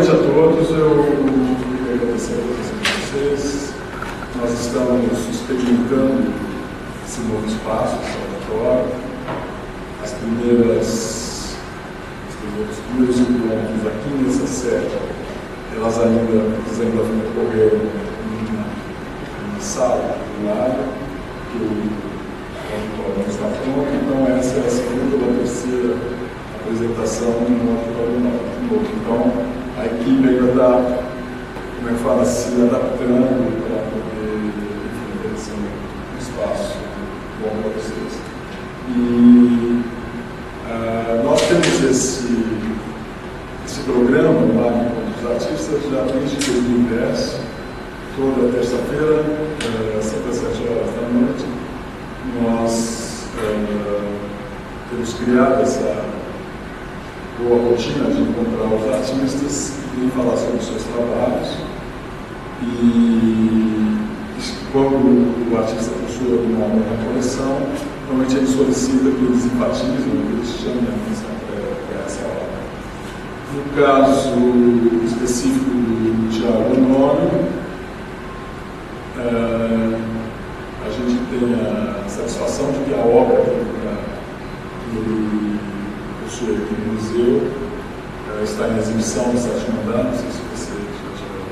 noite a todos, eu queria agradecer a presença de vocês. Nós estamos experimentando esse novo espaço, esse auditório. Os primeiros encontros aqui nessa sede, eles ainda ocorreram numa sala do lado, que o auditório não está pronto, então essa é a segunda ou a terceira apresentação no auditório novo. Então, a equipe ainda está, como é que fala, se adaptando para poder oferecer um espaço bom para vocês. E nós temos esse programa lá no Encontro dos Artistas já desde 2010, toda terça-feira, sempre às 7 horas da noite. Nós temos criado essa boa rotina de encontrar os artistas e falar sobre os seus trabalhos. E quando o artista possui alguma coleção, normalmente ele solicita que eles enfatizem, que eles chamem a atenção para essa obra. No caso específico do Thiago Honório, a gente tem a satisfação de que a obra que ele possui aqui no museu está em exibição no 7º andar, não sei se você já tiver.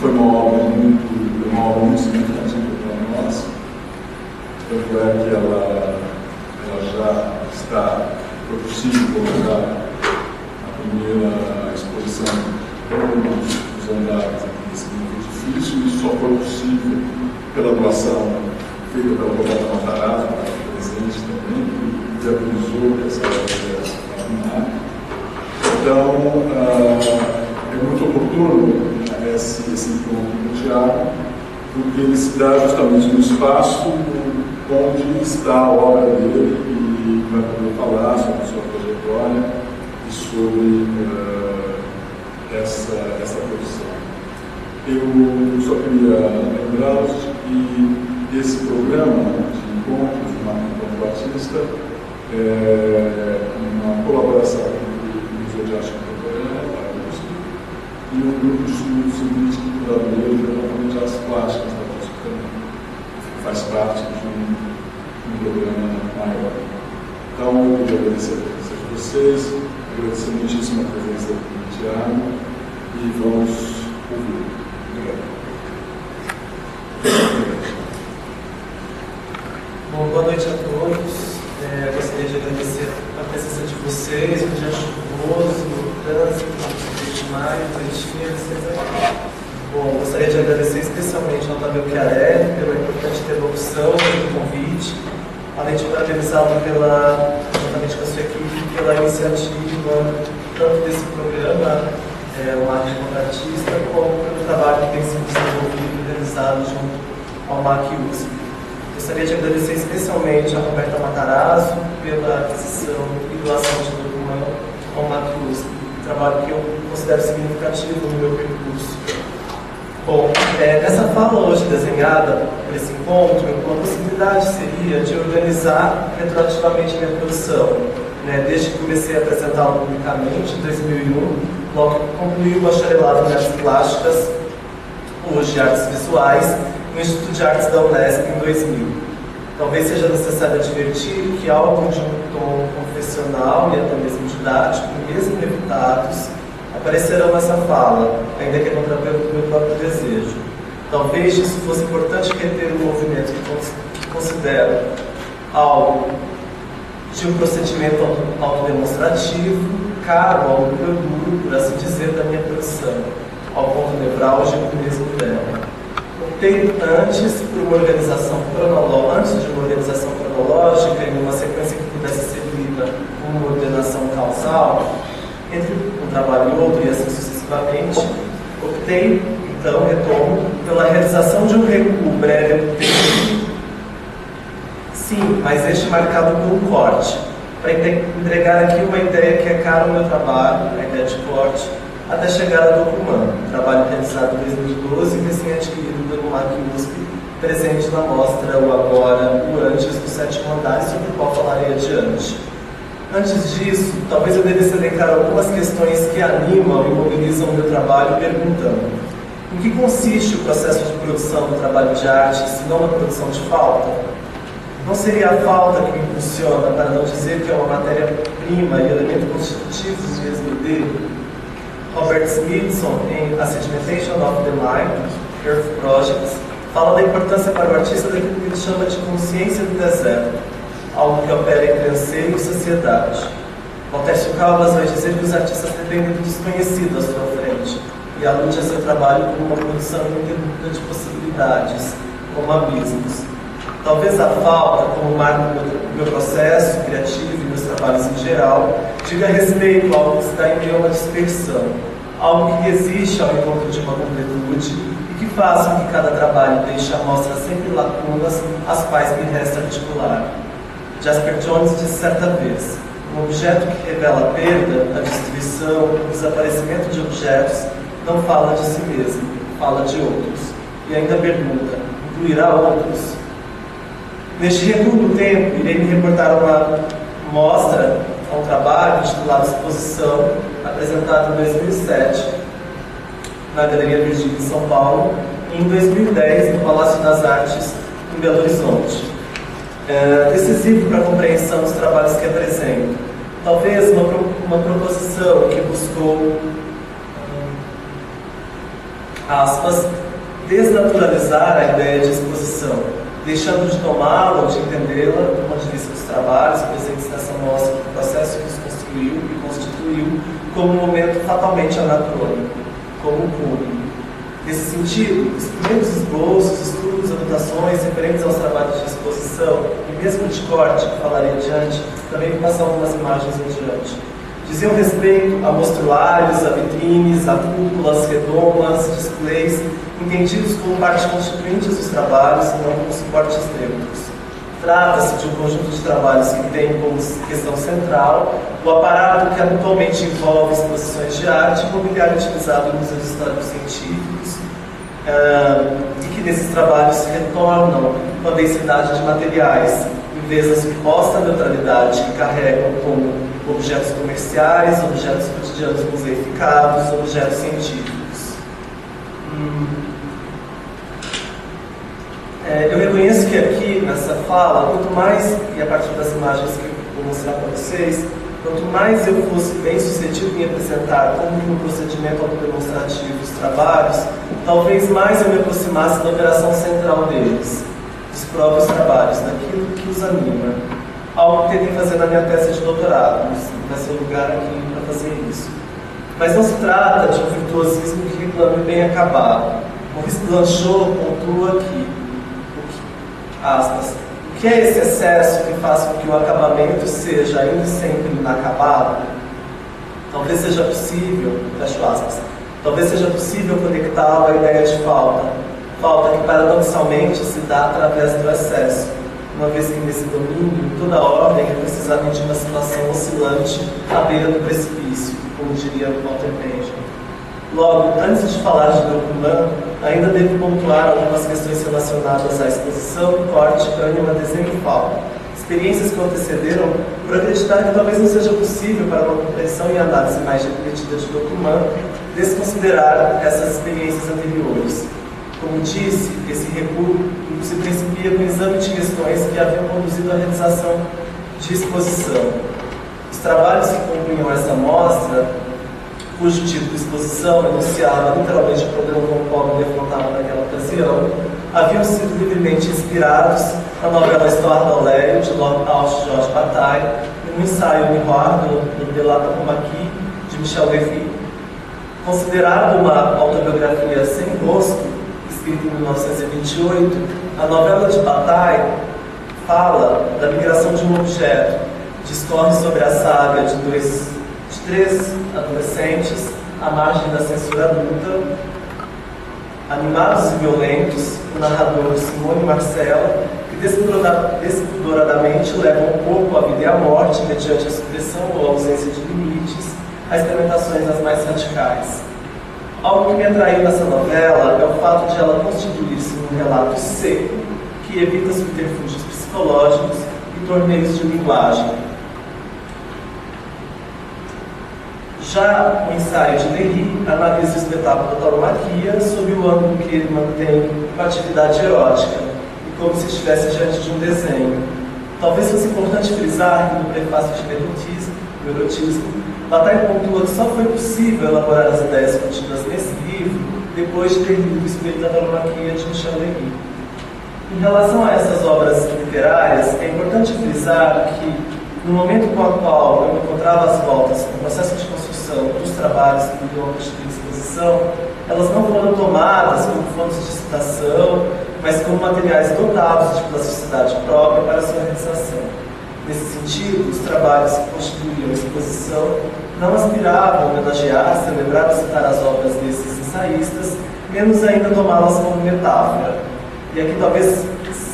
Foi uma obra muito significativa para nós. Tanto é que ela já está, foi possível colocar a primeira exposição dos andares aqui desse novo edifício, e só foi possível pela doação feita pela Roberta Matarazzo, presente também, que viabilizou que essa obra pudesse terminar. Então, é muito oportuno esse encontro com o Thiago, porque ele se dá justamente no espaço onde está a obra dele e vai poder falar sobre a sua trajetória e sobre essa produção. Eu só queria lembrá-los que esse programa de encontros do Encontro Artista é uma colaboração entre o Museu de Arte Contemporânea, a USP, e o Grupo de Estudos Científicos e Curadores do Departamento de Artes Plásticas da USP também, que faz parte de um programa maior. Então, eu queria agradecer a presença de vocês, agradecer muitíssimo a presença do Thiago e vamos ouvir. Obrigado. Bom, boa noite a todos. Gostaria de agradecer a presença de vocês, no dia chuvoso, no trânsito, no 3 de maio, noitinha, vocês aqui. Bom, gostaria de agradecer especialmente ao Otávio Chiarelli pela importante interlocução, pelo convite, além de parabenizá-lo juntamente com a sua equipe, pela iniciativa tanto desse programa, o MAC Encontro Artista, como pelo trabalho que tem sido desenvolvido e realizado junto ao MAC USP. Gostaria de agradecer especialmente a Roberta Matarazzo pela aquisição e doação de documento ao MAC USP, um trabalho que eu considero significativo no meu percurso. Bom, nessa fala hoje desenhada para esse encontro, uma possibilidade seria de organizar retroativamente a minha produção, desde que comecei a apresentá-la publicamente em 2001, logo que concluí o bacharelado em Artes Plásticas, hoje Artes Visuais, no Instituto de Artes da Unesp em 2000. Talvez seja necessário advertir que algo de um tom confessional e até mesmo didático, mesmo evitados, aparecerão nessa fala, ainda que é contrapelo do meu próprio desejo. Talvez isso fosse importante reter um movimento que considero algo de um procedimento autodemonstrativo, caro ao núcleo duro, por assim dizer, da minha produção, ao ponto nevrálgico mesmo dela. Optei antes de uma organização cronológica e numa sequência que pudesse ser lida como uma ordenação causal, entre um trabalho e outro e assim sucessivamente. Optei, então, retomo, pela realização de um recuo breve no tempo. Sim, mas este marcado por um corte, para entregar aqui uma ideia que é cara ao meu trabalho, a ideia de corte, até chegar ao documento, trabalho realizado em 2012 e recém-adquirido pelo MAC USP, presente na mostra O Agora, o Antes do 7º Andar, sobre o qual falarei adiante. Antes disso, talvez eu devesse elencar algumas questões que animam e mobilizam o meu trabalho, perguntando: em que consiste o processo de produção do trabalho de arte, se não na produção de falta? Não seria a falta que me impulsiona, para não dizer que é uma matéria-prima e elemento constitutivo mesmo dele? Robert Smithson, em A Sedimentation of the Mind, Earth Projects, fala da importância para o artista daquilo que ele chama de consciência do deserto, algo que opera entre anseio e sociedade. Maltésio Caldas vai dizer que os artistas dependem do desconhecido à sua frente e alude a seu trabalho como uma produção ininterrupta de possibilidades, como abismos. Talvez a falta, como marca o meu processo criativo e meus trabalhos em geral, diga respeito a algo que está em meio a uma dispersão, algo que resiste ao encontro de uma completude e que faça com que cada trabalho deixe à mostra sempre lacunas às quais me resta articular. Jasper Jones disse certa vez: um objeto que revela a perda, a destruição, o desaparecimento de objetos, não fala de si mesmo, fala de outros. E ainda pergunta: incluirá outros? Neste recuo do tempo, irei me reportar a uma mostra, a um trabalho intitulado Exposição, apresentado em 2007 na Galeria Virgínia em São Paulo e em 2010 no Palácio das Artes em Belo Horizonte. Decisivo para a compreensão dos trabalhos que apresento. Talvez uma proposição que buscou, aspas, desnaturalizar a ideia de exposição, deixando de tomá-la ou de entendê-la do ponto de vista dos trabalhos presentes nessa mostra, do processo que os construiu e constituiu como um momento fatalmente anacrônico, como um público. Nesse sentido, os primeiros esboços, estudos, anotações referentes aos trabalhos de exposição e mesmo de corte que falarei adiante, também vou passar algumas imagens adiante. Diziam respeito a mostruários, a vitrines, a cúpulas, redomas, displays, entendidos como parte constituinte dos trabalhos e não como suportes neutros. Trata-se de um conjunto de trabalhos que tem como questão central o aparato que habitualmente envolve exposições de arte e mobiliário utilizado em museus históricos científicos, e que nesses trabalhos se retornam com a densidade de materiais, em vez da suposta neutralidade que carregam como objetos comerciais, objetos cotidianos museificados, objetos científicos. Eu reconheço que aqui, nessa fala, quanto mais, e a partir das imagens que eu vou mostrar para vocês, quanto mais eu fosse bem sucedido em apresentar como um procedimento autodemonstrativo os trabalhos, talvez mais eu me aproximasse da operação central deles, dos próprios trabalhos, daquilo que os anima. Algo que tentei fazer na minha tese de doutorado, vai ser o lugar aqui para fazer isso. Mas não se trata de um virtuosismo que reclame bem acabado. Maurice Blanchot pontua aqui, aspas, o que é esse excesso que faz com que o acabamento seja ainda sempre inacabado? Talvez seja possível, fecho aspas, talvez seja possível conectá-lo à ideia de falta, falta que paradoxalmente se dá através do excesso, uma vez que nesse domínio toda ordem é precisamente uma situação oscilante à beira do precipício, como diria Walter Benjamin. Logo, antes de falar de Dokuman, ainda devo pontuar algumas questões relacionadas à exposição, corte, ânima, desenho e falta. Experiências que o antecederam por acreditar que talvez não seja possível para uma compreensão e análise mais refletida de Dokuman desconsiderar essas experiências anteriores. Como disse, esse recuo se principia com o exame de questões que haviam conduzido à realização de exposição. Os trabalhos que compunham essa mostra, cujo título exposição enunciava literalmente o problema com o qual me defrontava naquela ocasião, haviam sido livremente inspirados na novela Histoire d'Aulério, de Georges Bataille, e no ensaio Miroir, de La Tampomaki, de Michel Lévy. Considerado uma autobiografia sem rosto, escrita em 1928, a novela de Bataille fala da migração de um objeto, discorre sobre a saga de três adolescentes à margem da censura adulta, animados e violentos, o narrador Simone Marcel, que despudoradamente levam um corpo à vida e à morte mediante a supressão ou ausência de limites, a experimentações as mais radicais. Algo que me atraiu nessa novela é o fato de ela constituir-se num relato seco, que evita subterfúgios psicológicos e torneios de linguagem. Já o ensaio de Lery analisa o espetáculo da tauromaquia sob o ângulo que ele mantém com a atividade erótica, e como se estivesse diante de um desenho. Talvez fosse importante frisar que no prefácio de Erotismo, Bataille pontua que só foi possível elaborar as ideias contidas nesse livro depois de ter lido O Espelho da Tauromaquia de Michel Lery. Em relação a essas obras literárias, é importante frisar que, no momento com o qual eu me encontrava às voltas no processo de construção dos trabalhos que iriam constituir exposição, elas não foram tomadas como fontes de citação, mas como materiais dotados de plasticidade própria para sua realização. Nesse sentido, os trabalhos que constituíam a exposição não aspiravam a homenagear, celebrar ou citar as obras desses ensaístas, menos ainda tomá-las como metáfora. E aqui talvez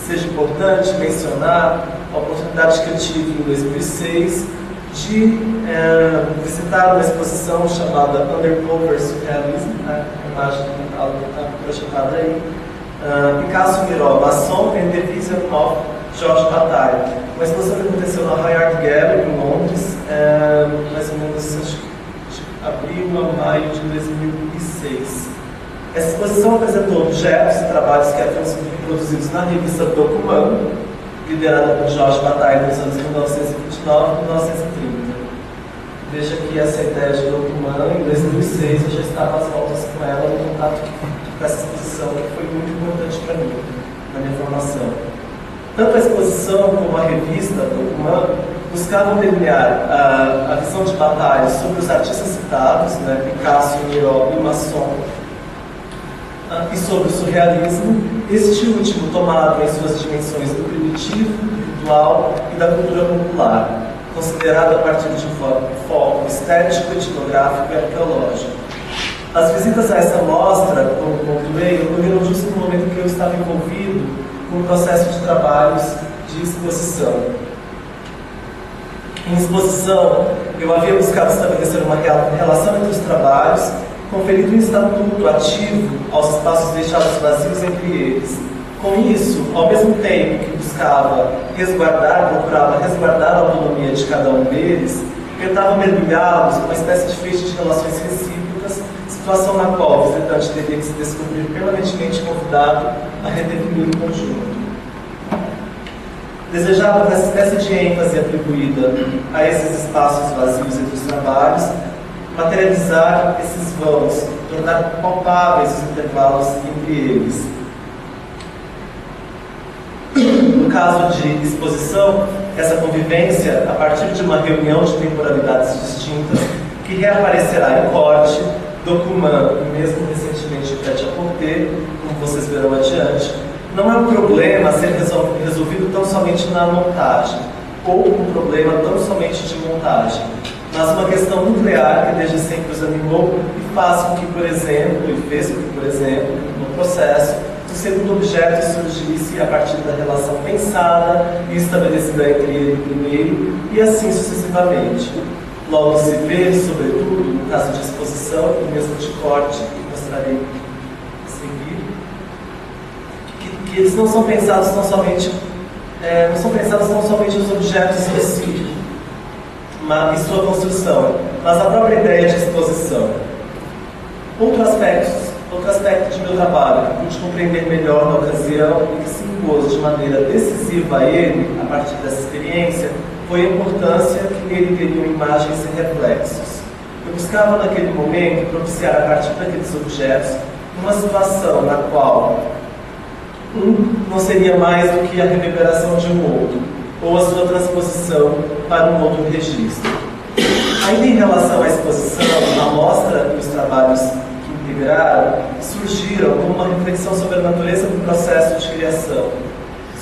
seja importante mencionar a oportunidade que eu tive em 2006 de visitar uma exposição chamada Undercover Surrealism, né? A imagem que está projetada aí, Picasso Miró, Masson and the Vision of Georges Bataille. Uma exposição que aconteceu na High Art Gallery, em Londres, mais ou menos de abril a maio de 2006. Essa exposição apresentou objetos e trabalhos que haviam sido reproduzidos na revista Document, liderada por Georges Bataille nos anos 1929 e 1930. Veja que essa ideia de Document, em 2006, eu já estava às voltas com ela no contato com essa exposição, que foi muito importante para mim, na minha formação. Tanto a exposição como a revista Document buscavam delinear a visão de Bataille sobre os artistas citados, né, Picasso, Miró e Masson, e sobre o surrealismo, este último tomado em suas dimensões do primitivo, do ritual e da cultura popular, considerado a partir de um foco estético, etnográfico e arqueológico. As visitas a essa mostra, como pontuei, ocorreram justo no momento que eu estava envolvido com o processo de trabalhos de exposição. Em exposição, eu havia buscado estabelecer uma relação entre os trabalhos, conferido um estatuto ativo aos espaços deixados vazios entre eles. Com isso, ao mesmo tempo que procurava resguardar a autonomia de cada um deles, tentava mergulhá-los numa espécie de feixe de relações recíprocas, situação na qual o visitante teria que se descobrir permanentemente convidado a redefinir o conjunto. Desejava que essa espécie de ênfase atribuída a esses espaços vazios entre os trabalhos materializar esses vãos, tornar palpáveis os intervalos entre eles. No caso de exposição, essa convivência, a partir de uma reunião de temporalidades distintas, que reaparecerá em corte, Document e mesmo recentemente Prêt-à-Porter, como vocês verão adiante, não é um problema a ser resolvido tão somente na montagem, ou um problema tão somente de montagem, mas uma questão nuclear que desde sempre os animou e faz com que, por exemplo, no processo, o segundo objeto surgisse a partir da relação pensada e estabelecida entre ele e o primeiro, e assim sucessivamente. Logo se vê, sobretudo, no caso de exposição, e mesmo de corte, que mostrarei a seguir, que eles não são pensados tão somente os objetos em si, e sua construção, mas a própria ideia de exposição. Outro aspecto de meu trabalho, que pude compreender melhor na ocasião e que se impôs de maneira decisiva a ele, a partir dessa experiência, foi a importância que nele teriam imagens e reflexos. Eu buscava naquele momento propiciar a partir daqueles objetos uma situação na qual um não seria mais do que a reverberação de um outro, ou a sua transposição para um outro registro. Ainda em relação à exposição, a mostra e os trabalhos que integraram surgiram como uma reflexão sobre a natureza do processo de criação,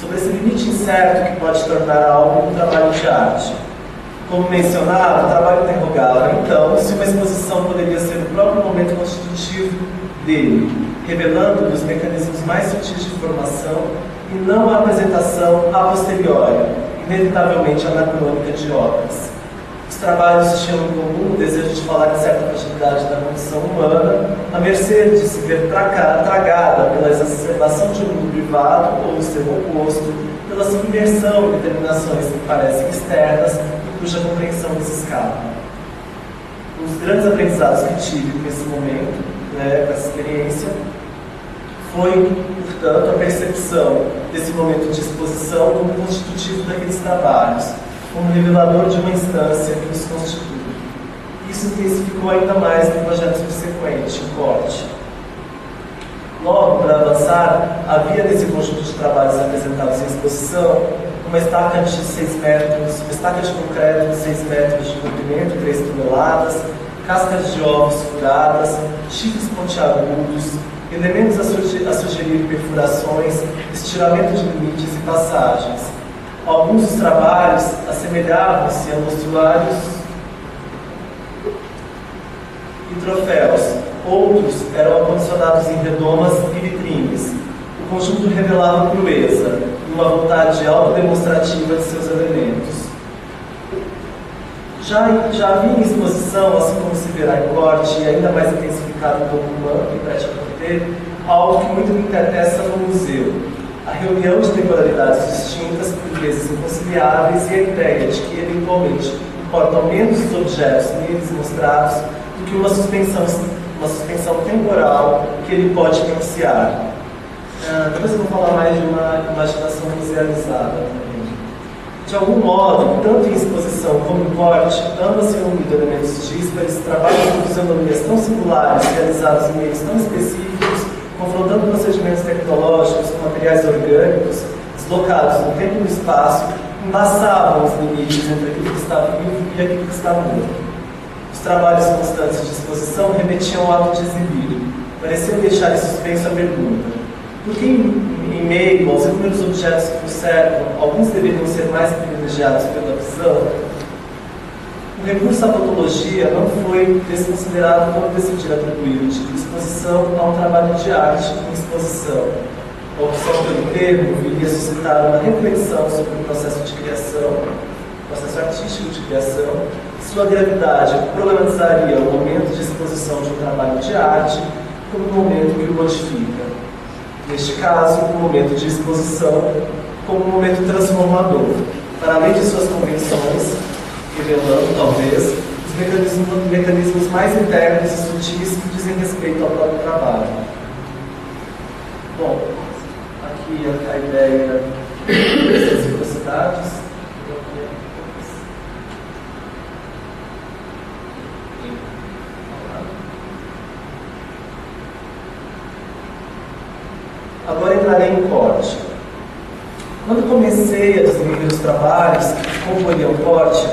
sobre esse limite incerto que pode tornar algo um trabalho de arte. Como mencionado, o trabalho interrogava, então, se uma exposição poderia ser o próprio momento constitutivo dele, revelando os mecanismos mais sutis de formação e não a apresentação a posteriori, inevitavelmente anacrônica de obras. Os trabalhos tinham em comum o desejo de falar de certa fragilidade da condição humana, à mercê de se ver tragada pela exacerbação de um mundo privado ou o seu oposto, pela submersão em determinações que parecem externas e cuja compreensão lhes escapa. dos grandes aprendizados que tive nesse momento, né, com essa experiência, foi, portanto, a percepção desse momento de exposição como constitutivo daqueles trabalhos, como revelador de uma instância que os constitui. Isso intensificou ainda mais no projeto subsequente, o corte. Logo, para avançar, havia nesse conjunto de trabalhos apresentados em exposição uma estaca de 6 metros, uma estaca de concreto de 6 metros de comprimento, 3 toneladas, cascas de ovos furadas, chifres pontiagudos, elementos a sugerir perfurações, estiramento de limites e passagens. Alguns dos trabalhos assemelhavam-se a mostruários e troféus, outros eram acondicionados em redomas e vitrines. O conjunto revelava crueza e uma vontade autodemonstrativa de seus elementos. Já havia em exposição, assim como se verá em corte, e ainda mais intensificado no documento e pré-chapitre, algo que muito me interessa no museu: a reunião de temporalidades distintas, por vezes inconciliáveis, e a ideia de que, eventualmente, importam menos os objetos neles mostrados do que uma suspensão temporal que ele pode propiciar. Depois eu vou falar mais de uma imaginação musealizada também. De algum modo, tanto em exposição como em corte, ambas reunindo elementos díspares, trabalhos com fisionomias tão singulares, realizados em meios tão específicos, confrontando procedimentos tecnológicos com materiais orgânicos, deslocados no tempo e no espaço, embaçavam os limites entre aquilo que está vivo e aquilo que está morto. Os trabalhos constantes de exposição remetiam ao ato de exibir, pareciam deixar em suspenso a pergunta: por que, em meio aos inúmeros objetos que nos cercam, alguns deveriam ser mais privilegiados pela visão? O recurso à patologia não foi desconsiderado quando decidir atribuir o título de exposição a um trabalho de arte em exposição. A opção pelo termo viria a suscitar uma reflexão sobre o processo de criação, processo artístico de criação. Sua gravidade problematizaria o momento de exposição de um trabalho de arte como o momento que o modifica. Neste caso, o momento de exposição como um momento transformador, para além de suas convenções, revelando, talvez, os mecanismos mais internos e sutis que dizem respeito ao próprio trabalho. Bom, aqui a ideia das reciprocidades. Agora entrarei em corte. Quando comecei a desenvolver os trabalhos que comporiam o corte,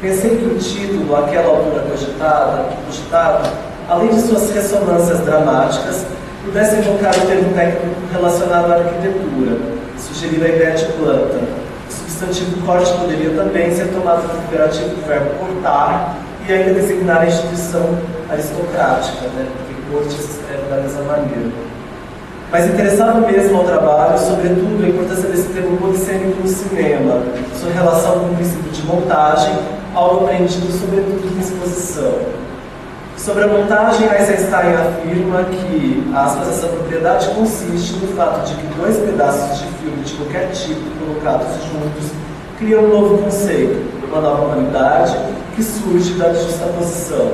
pensei que o título, àquela altura cogitado, além de suas ressonâncias dramáticas, pudesse evocar o termo técnico relacionado à arquitetura, sugerir a ideia de planta. O substantivo corte poderia também ser tomado como imperativo do verbo cortar e ainda designar a instituição aristocrática, né? Porque corte se escreve da mesma maneira. Mas interessava mesmo ao trabalho, sobretudo, a importância desse termo polissêmico no cinema, sua relação com o princípio de montagem, algo aprendido sobretudo em exposição. Sobre a montagem, Eisenstein afirma que, aspas, essa propriedade consiste no fato de que dois pedaços de filme de qualquer tipo colocados juntos criam um novo conceito, uma nova qualidade que surge da justaposição.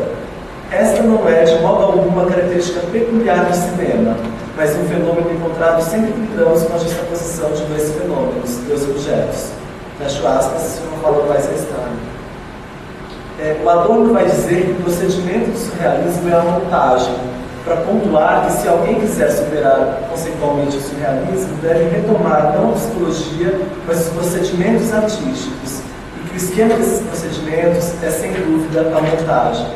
Esta não é, de modo algum, uma característica peculiar do cinema, mas um fenômeno encontrado sempre que lidamos com a justaposição de dois fenômenos, dois objetos. Fecho aspas, se não fala mais Einstein. O Adorno vai dizer que o procedimento do surrealismo é a montagem, para pontuar que se alguém quiser superar conceitualmente o surrealismo, deve retomar não a psicologia, mas os procedimentos artísticos, e que o esquema desses procedimentos é, sem dúvida, a montagem.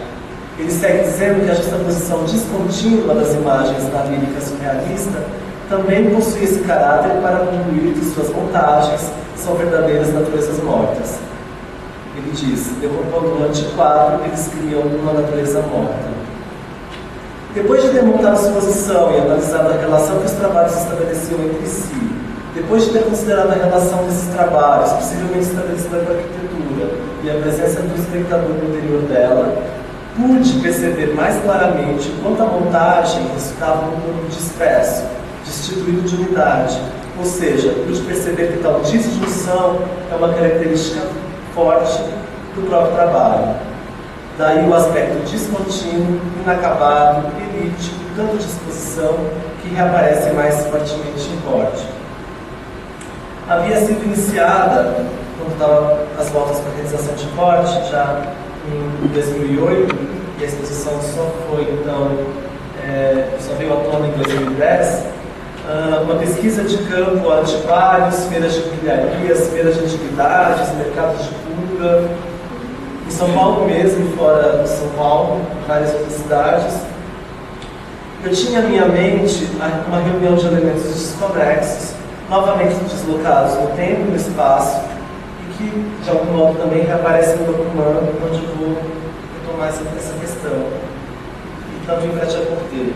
Ele segue dizendo que a justaposição descontínua das imagens da lírica surrealista também possui esse caráter para concluir que suas montagens são verdadeiras naturezas mortas. Ele diz: decompondo o antiquado, eles criam uma natureza morta. Depois de ter montado a exposição e analisado a relação que os trabalhos estabeleciam entre si, depois de ter considerado a relação desses trabalhos, possivelmente estabelecida com a arquitetura, e a presença do espectador no interior dela, pude perceber mais claramente o quanto a montagem resultava um corpo disperso, destituído de unidade, ou seja, pude perceber que tal disjunção é uma característica forte do próprio trabalho. Daí o aspecto descontínuo, inacabado, elíptico, tanto de exposição, que reaparece mais fortemente em corte. Havia sido iniciada, quando estava as voltas para a realização de corte, já em 2008, e a exposição só foi, então, só veio à tona em 2010, uma pesquisa de campo, antiquários, feiras de pilharias, feiras de antiguidades, mercados de cura, em São Paulo mesmo, fora de São Paulo, várias outras cidades. Eu tinha à minha mente uma reunião de elementos desconexos, novamente deslocados no tempo e no espaço, e que, de algum modo, também reaparecem no documento, onde eu vou retomar essa questão. Então, vim para Tia Porteiro.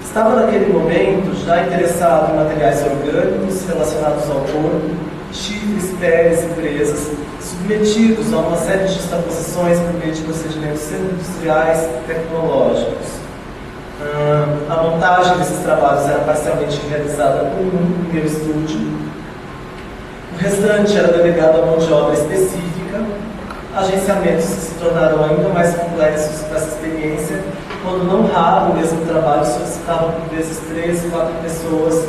Estava naquele momento já interessado em materiais orgânicos relacionados ao corpo, chifres, peles e presas, submetidos a uma série de justaposições por meio de procedimentos industriais e tecnológicos. A montagem desses trabalhos era parcialmente realizada por mim no meu estúdio. O restante era delegado a mão de obra específica. Agenciamentos que se tornaram ainda mais complexos para essa experiência, quando não raro o mesmo trabalho solicitava por vezes 3 e 4 pessoas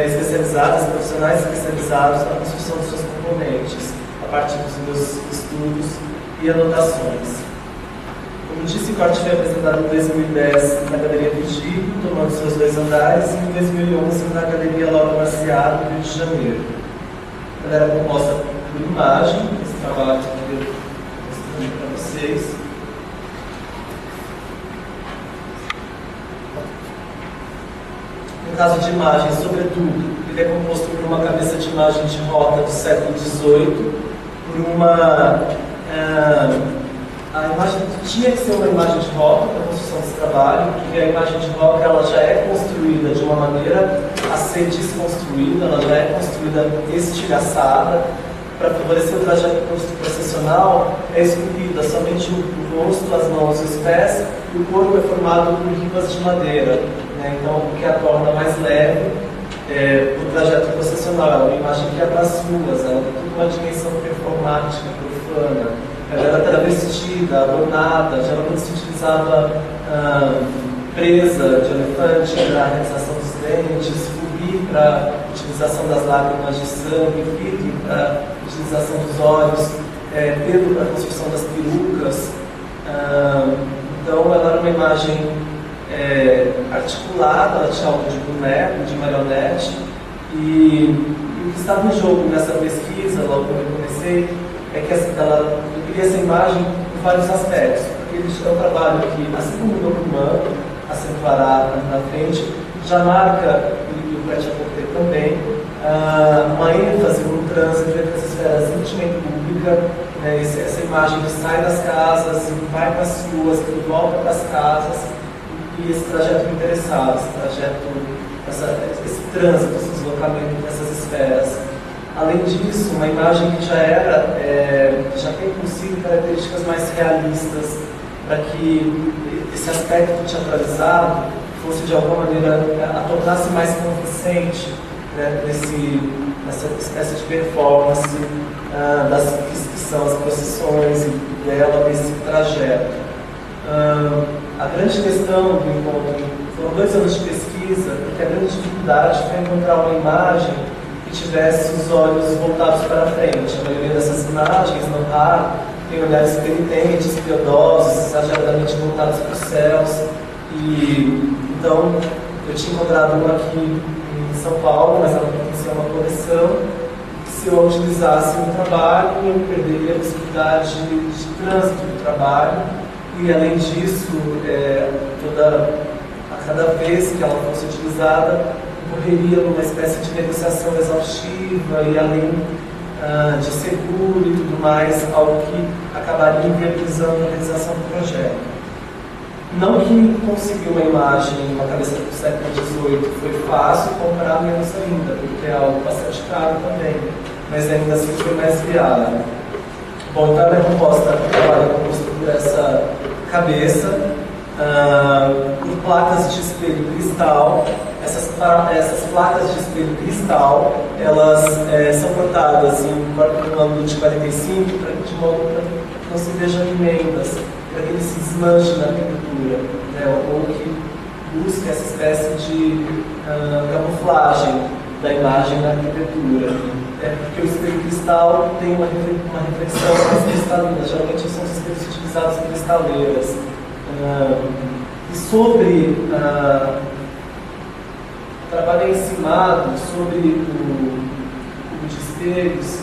especializadas, profissionais especializados na construção dos seus componentes, a partir dos meus estudos e anotações. Como disse, o corte foi apresentado em 2010 na Galeria Vigílio, tomando seus 2 andares, e em 2011 na Galeria Laura Marciado, no Rio de Janeiro. Ela era composta por imagem, esse trabalho que eu mostrei para vocês. No caso de imagem, sobretudo, ele é composto por uma cabeça de imagem de roca do século XVIII, por uma... a imagem tinha que ser uma imagem de roca para a construção desse trabalho, porque a imagem de roca ela já é construída de uma maneira a ser desconstruída, ela já é construída estilhaçada. Para favorecer o trajeto processional, é esculpida somente o rosto, as mãos e os pés, e o corpo é formado por ribas de madeira, né? Então, o que a torna mais leve o trajeto processional. É uma imagem que abre as ruas, ela tem toda uma dimensão performática, profana. Ela era travestida, adornada, geralmente se utilizava presa de elefante para a realização dos dentes, rubi para a utilização das lágrimas de sangue, vidro para a utilização dos olhos, pelo para a construção das perucas. Então, ela era uma imagem articulada, ela tinha algo de boneco, de marionete, e o que estava em jogo nessa pesquisa, logo quando eu comecei, é que eu queria essa imagem por vários aspectos, porque ele é um trabalho que, assim como o documento, acentuará na frente, já marca, e o Tia Porteiro também, uma ênfase no trânsito entre as esferas íntima e pública, né, essa imagem que sai das casas e vai para as ruas, que volta para as casas, e esse trajeto interessado, esse trânsito, esse deslocamento dessas esferas. Além disso, uma imagem que já tem consigo características mais realistas, para que esse aspecto teatralizado fosse de alguma maneira a tornar-se mais convincente, né, nessa espécie de performance das que são as procissões e dela nesse trajeto. A grande questão do encontro foram 2 anos de pesquisa, porque a grande dificuldade foi encontrar uma imagem que tivesse os olhos voltados para frente. A maioria dessas imagens, não raro, tem olhares penitentes, piedosos, exageradamente voltados para os céus. E então eu tinha encontrado uma aqui em São Paulo, mas ela pertencia a uma coleção, que se eu a utilizasse no trabalho, eu perderia a possibilidade de trânsito do trabalho. E além disso, a cada vez que ela fosse utilizada, ocorreria numa espécie de negociação exaustiva e além de seguro e tudo mais, algo que acabaria inviabilizando a realização do projeto. Não que conseguir uma imagem, uma cabeça do século XVIII foi fácil, comprar menos ainda, porque é algo bastante caro também, mas ainda assim foi mais viável. Bom, então ela é composta, por essa cabeça, por placas de espelho cristal. Essas placas de espelho cristal, elas são cortadas em um ângulo de 45, de modo que não se vejam emendas para que ele se desmanche na arquitetura, né? Ou que busque essa espécie de camuflagem da imagem na arquitetura. Porque o espelho cristal tem uma reflexão mais cristalina, geralmente são os espelhos utilizados em cristaleiras. E sobre o trabalho encimado, sobre o cubo de espelhos,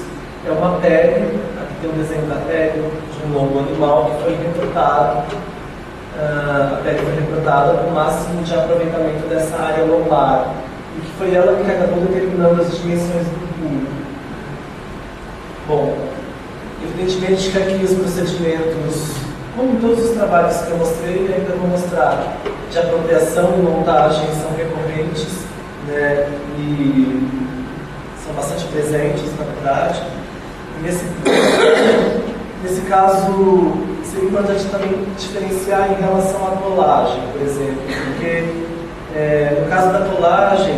é uma pele, aqui tem um desenho da pele de um longo animal que foi retratado. A pele foi retratada com o máximo de aproveitamento dessa área lombar, e que foi ela que acabou determinando as dimensões do cubo. Bom, evidentemente que aqui os procedimentos, como em todos os trabalhos que eu mostrei e ainda vou mostrar, de apropriação e montagem são recorrentes, né, e são bastante presentes, na verdade. E nesse caso, seria importante também diferenciar em relação à colagem, por exemplo, porque no caso da colagem,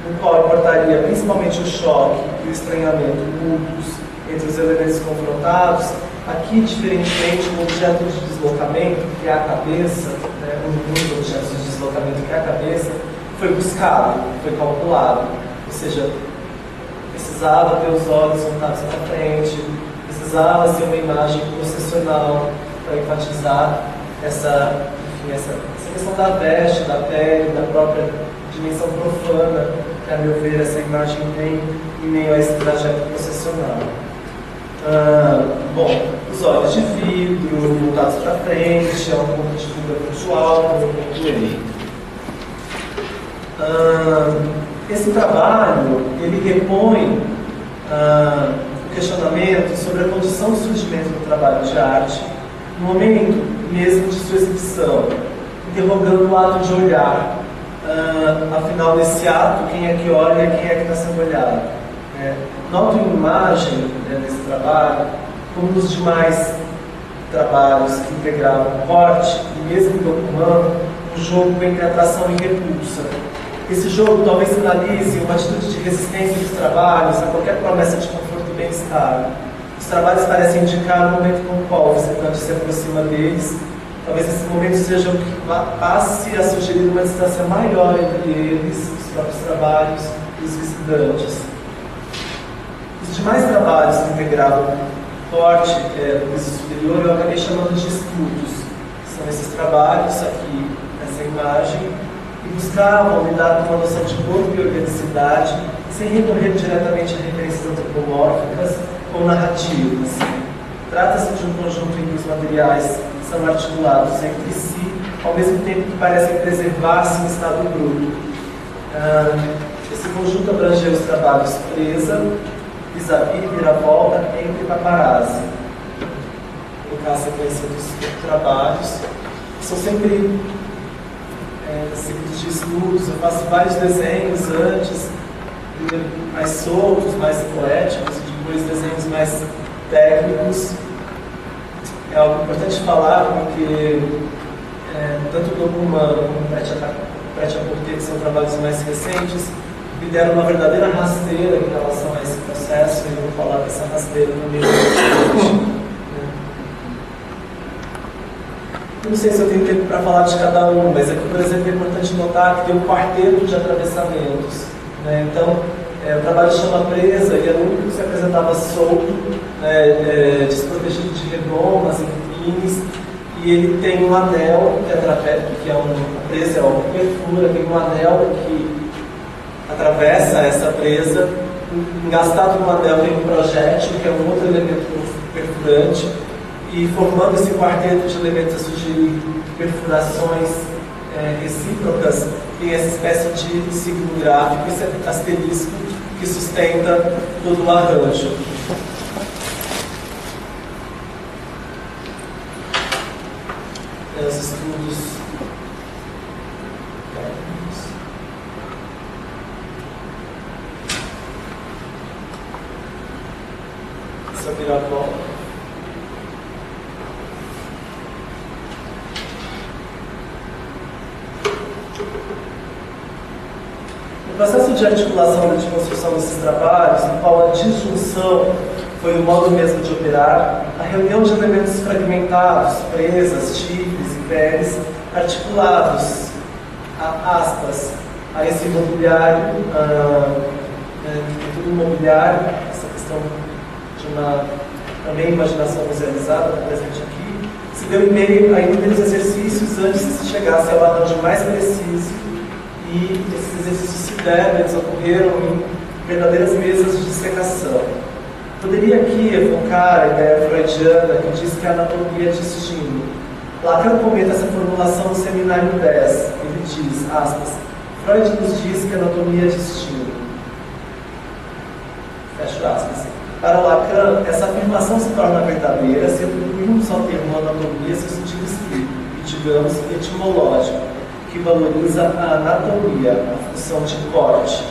no qual importaria principalmente o choque e o estranhamento mútuos entre os elementos confrontados, aqui, diferentemente, o objeto de deslocamento, que é a cabeça, né, um dos objetos de deslocamento, que é a cabeça, foi buscado, foi calculado. Ou seja, precisava ter os olhos voltados para frente, precisava ser uma imagem processional para enfatizar essa questão da veste, da pele, da própria dimensão profana, que, a meu ver, essa imagem tem em meio a esse trajeto processional. Bom, os olhos de vidro voltados para frente, é um ponto de fuga muito alto, como eu concluí. Esse trabalho, ele repõe o questionamento sobre a condição de surgimento do trabalho de arte no momento mesmo de sua exibição, interrogando o ato de olhar. Afinal, nesse ato, quem é que olha e quem é que está sendo olhado? Noto em imagem, nesse trabalho, como nos demais trabalhos que integravam corte e mesmo documento, um jogo entre atração e repulsa. Esse jogo talvez sinalize uma atitude de resistência dos trabalhos a qualquer promessa de conforto e bem-estar. Os trabalhos parecem indicar o momento com o qual o visitante se aproxima deles. Talvez esse momento seja o que passe a sugerir uma distância maior entre eles, os próprios trabalhos, e os visitantes. Os demais trabalhos que integravam corte do piso superior eu acabei chamando de estudos. São esses trabalhos aqui, nessa imagem, que buscavam lidar com uma noção de corpo e organicidade, sem recorrer diretamente a referências antropomórficas ou narrativas. Trata-se de um conjunto em que os materiais são articulados entre si, ao mesmo tempo que parecem preservar-se em estado bruto. Esse conjunto abrangeu os trabalhos presa, vis-à-vis, vira-volta, entre paparazzi. No caso, a sequência dos trabalhos, são sempre seguidos de estudos. Eu faço vários desenhos antes, mais soltos, mais poéticos, e depois desenhos mais técnicos. É algo importante falar, porque tanto o Documã como o Prêt-à-Porter, que são trabalhos mais recentes, me deram uma verdadeira rasteira em relação a esse processo, e eu vou falar dessa rasteira também. Eu não sei se eu tenho tempo para falar de cada um, mas aqui, por exemplo, é importante notar que tem um quarteto de atravessamentos. Então, o trabalho chama Presa, e era o único que se apresentava solto, desprotegido de redomas e vitrines, e ele tem um anel que atravessa, a presa é uma perfura, tem um anel que atravessa essa presa, engastado no anel tem um projétil, que é um outro elemento perfurante, e formando esse quarteto de elementos a sugerir perfurações recíprocas, tem essa espécie de signo gráfico, esse asterisco que sustenta todo o arranjo. Os estudos essa viravolta. O processo de articulação e de construção desses trabalhos, no qual a disjunção foi o modo mesmo de operar, a reunião de elementos fragmentados, presas, chifres e peles, articulados, aspas, a esse imobiliário, tudo imobiliário, essa questão de uma também imaginação visualizada presente aqui, se deu em meio a inúmeros exercícios antes que se chegasse ao arranjo mais preciso, e esses exercícios se deram, eles ocorreram em verdadeiras mesas de dissecação. Poderia aqui evocar a ideia freudiana que diz que a anatomia é destino. Lacan comenta essa formulação no Seminário 10. Ele diz, aspas, Freud nos diz que a anatomia é destino. Fecho aspas. Para Lacan, essa afirmação se torna verdadeira se atribuirmos ao termo anatomia seu sentido estrito e, digamos, etimológico, que valoriza a anatomia, a função de corte.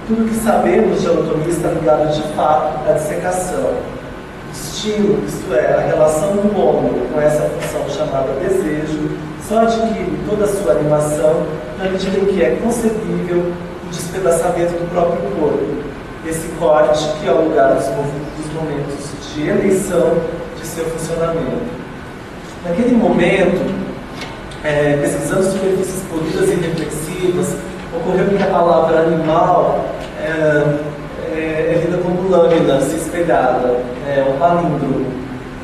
Tudo que sabemos de anatomia está ligado de fato à dissecação. O destino, isto é, a relação do homem com essa função chamada desejo, só adquire toda a sua animação na medida em que é concebível o despedaçamento do próprio corpo. Esse corte que é o lugar dos momentos de eleição de seu funcionamento. Naquele momento, pesquisando superfícies polidas e reflexivas, ocorreu que a palavra animal é lida como lâmina, se espelhada, um palíndromo.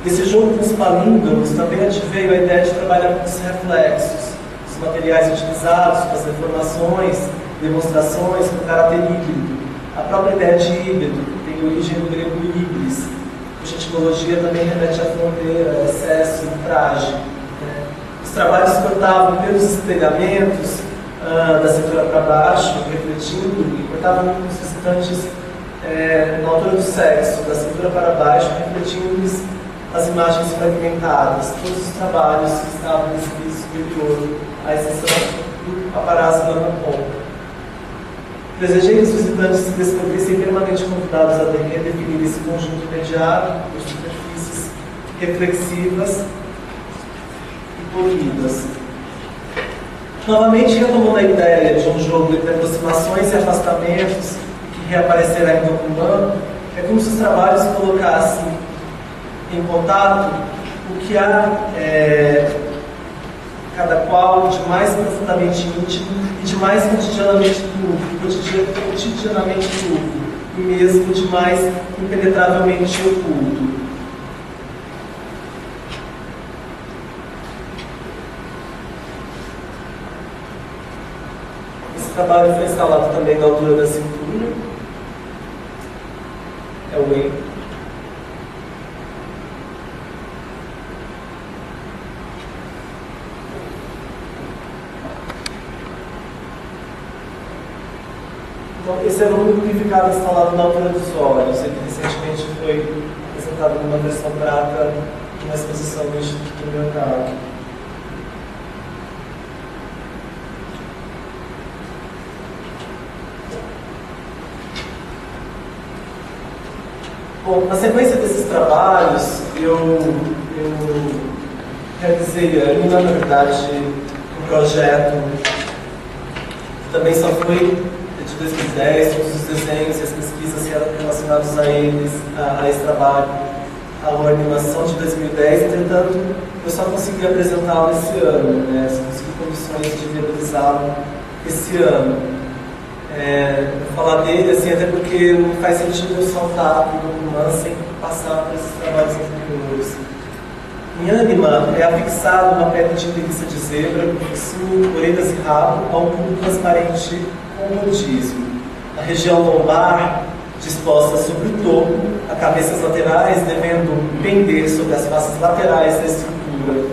Desse jogo com os palíndromos também adveio a ideia de trabalhar com os reflexos, os materiais utilizados, com as deformações, demonstrações com caráter híbrido. A própria ideia de híbrido tem origem no grego híbris, cuja etimologia também remete à fronteira, excesso, traje. Os trabalhos cortavam pelos espelhamentos da cintura para baixo, refletindo, e cortavam os visitantes na altura do sexo, da cintura para baixo, refletindo-lhes as imagens fragmentadas, todos os trabalhos que estavam nesse piso superior, à exceção do paparazzo da Macon. Desejei que os visitantes se descobrissem permanentemente convidados a redefinir esse conjunto imediato por superfícies reflexivas e polidas. Novamente, retomando a ideia de um jogo entre aproximações e afastamentos, que reaparecerá em Dom Humano, é como se os trabalhos colocassem em contato o que há cada qual de mais profundamente íntimo e de mais cotidianamente público, e mesmo de mais impenetravelmente oculto. Esse trabalho foi instalado também na altura da cintura. É o E. Então, esse era o único que ficava instalado na altura dos olhos. Ele recentemente foi apresentado numa versão prata numa exposição do Instituto do Mercado. Bom, na sequência desses trabalhos, eu realizei ainda, na verdade, um projeto que também só foi de 2010, todos os desenhos e as pesquisas relacionadas a eles, a esse trabalho, a animação de 2010, entretanto, eu só consegui apresentá-lo esse ano, né? Só consegui condições de viabilizá-lo esse ano. Vou falar dele, assim, até porque não faz sentido eu saltar para o romance sem passar por esses trabalhos anteriores. Em ânima, é afixado uma pele de linguiça de zebra, com focinho, orelhas e rabo, a um tubo transparente com rodízio. A região lombar, disposta sobre o topo, a cabeças laterais devendo pender sobre as faces laterais da estrutura.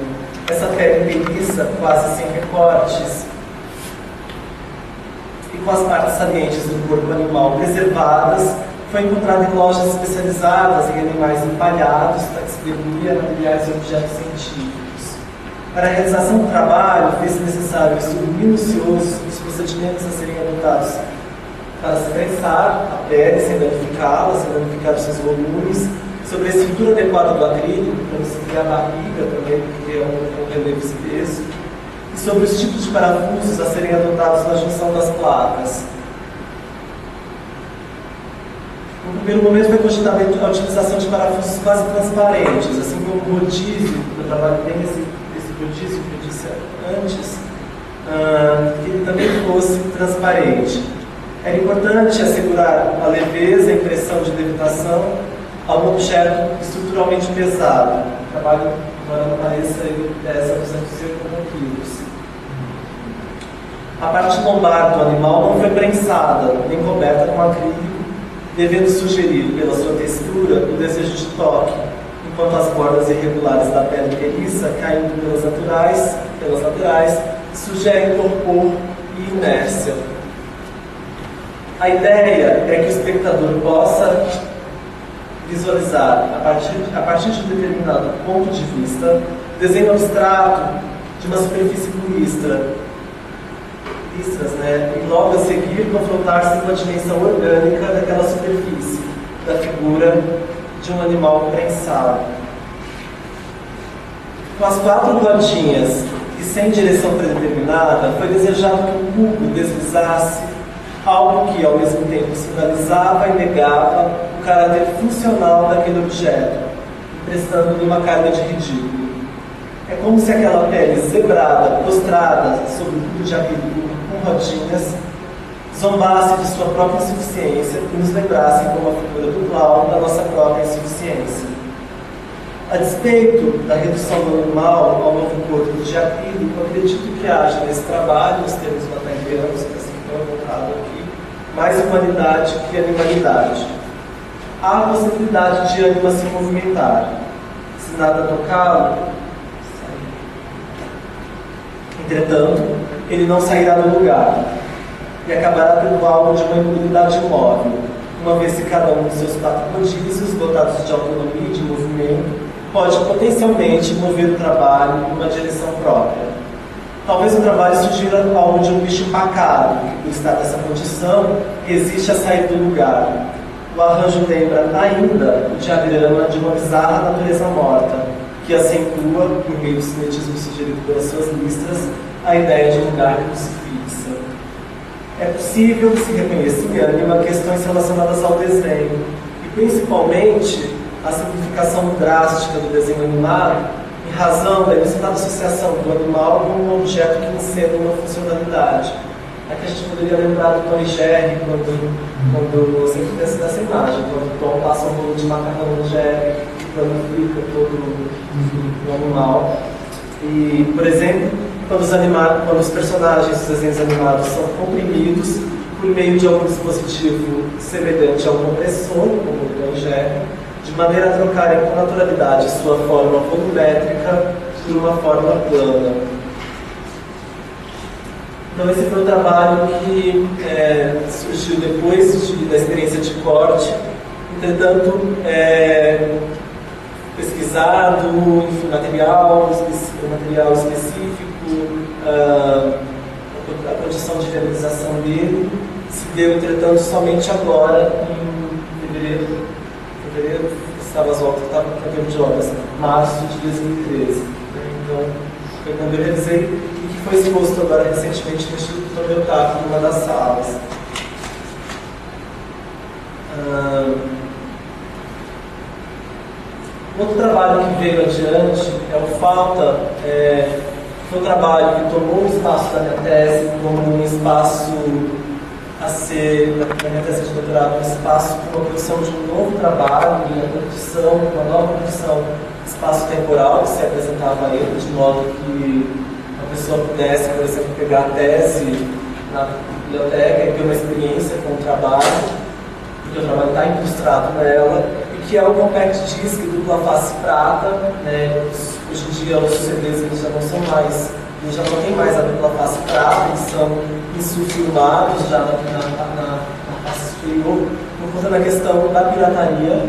Essa pele liça, quase sem recortes, e com as partes salientes do corpo animal preservadas, foi encontrada em lojas especializadas em animais empalhados, taxidermia, materiais e objetos científicos. Para a realização do trabalho, fez-se necessário o estudo minucioso dos procedimentos a serem adotados para se prensar a pele, sem danificá-la, sem danificar os seus volumes, sobre a estrutura adequada do acrílico, para não se criar barriga também, porque é um relevo espesso, e sobre os tipos de parafusos a serem adotados na junção das placas. No primeiro momento foi cogitada a utilização de parafusos quase transparentes, assim como o rodízio, eu trabalho bem esse rodízio que eu disse antes, que ele também fosse transparente. Era importante assegurar a leveza e impressão de levitação a um objeto estruturalmente pesado. O trabalho, embora não pareça, ele pesa 280 quilos. A parte lombar do animal não foi prensada, nem coberta com acrílico, devendo sugerir, pela sua textura, o desejo de toque, enquanto as bordas irregulares da pele eriça, caindo pelas laterais, sugerem torpor e inércia. A ideia é que o espectador possa visualizar, a partir de um determinado ponto de vista, desenho abstrato de uma superfície com listras, né? E logo a seguir confrontar-se com a dimensão orgânica daquela superfície, da figura de um animal prensado. Com as 4 rodinhas e sem direção predeterminada, foi desejado que o cubo deslizasse, algo que ao mesmo tempo sinalizava e negava o caráter funcional daquele objeto, emprestando-lhe uma carga de ridículo. É como se aquela pele zebrada, prostrada sobre o cubo de acrílico com rodinhas, zombasse de sua própria insuficiência e nos lembrasse como a figura do clown da nossa própria insuficiência. A despeito da redução do animal ao novo corpo de acrílico, acredito que haja nesse trabalho, nos termos materianos, que assim foi colocado aqui, mais humanidade que animalidade. Há a possibilidade de ânima se movimentar. Se nada tocá-lo, entretanto, ele não sairá do lugar e acabará tendo algo de uma imobilidade imóvel, uma vez que cada um de seus 4 rodízios, dotados de autonomia e de movimento, pode potencialmente mover o trabalho em uma direção própria. Talvez o trabalho sugira algo de um bicho empacado, que, por estar nessa condição, resiste a sair do lugar. O arranjo lembra ainda o diagrama de uma bizarra natureza morta, que acentua, por meio do cinetismo sugerido pelas suas listras, a ideia de um lugar que se fixa. É possível que se reconheça em ânima questões relacionadas ao desenho, e principalmente a simplificação drástica do desenho animado, em razão da inusitada associação do animal com um objeto que encena uma funcionalidade. Aqui a gente poderia lembrar do Tom e Jerry, quando eu sempre penso nessa imagem, quando o Tom passa um bolo de macarrão no Jerry, fica todo no animal. E, por exemplo, quando os personagens dos desenhos animados são comprimidos por meio de algum dispositivo semelhante a um compressor, como o Tom e Jerry, de maneira a trocarem com naturalidade sua forma volumétrica por uma forma plana. Então esse foi um trabalho que surgiu depois da experiência de corte, entretanto pesquisado, enfim, material específico, a condição de realização dele se deu, entretanto, somente agora, em fevereiro, estava as obras, estava no cabelo de obras, março de 2013. Então, foi quando eu realizei e que foi exposto agora recentemente no Instituto Tomeu Tato, numa das salas. Outro trabalho que veio adiante é o Falta, foi um trabalho que tomou o espaço da minha tese como um espaço a ser, na minha tese de doutorado, um espaço para uma produção de um novo trabalho, uma nova produção de espaço temporal que se apresentava a ele, de modo que a pessoa pudesse, por exemplo, pegar a tese na biblioteca e ter uma experiência com o trabalho, porque o trabalho está incrustado nela, e que é o compact disc dupla face prata, né? Hoje em dia os CDs eles já não são mais, eles já não tem mais a dupla face prata, eles são insulfilmados já na face superior, por conta da questão da pirataria.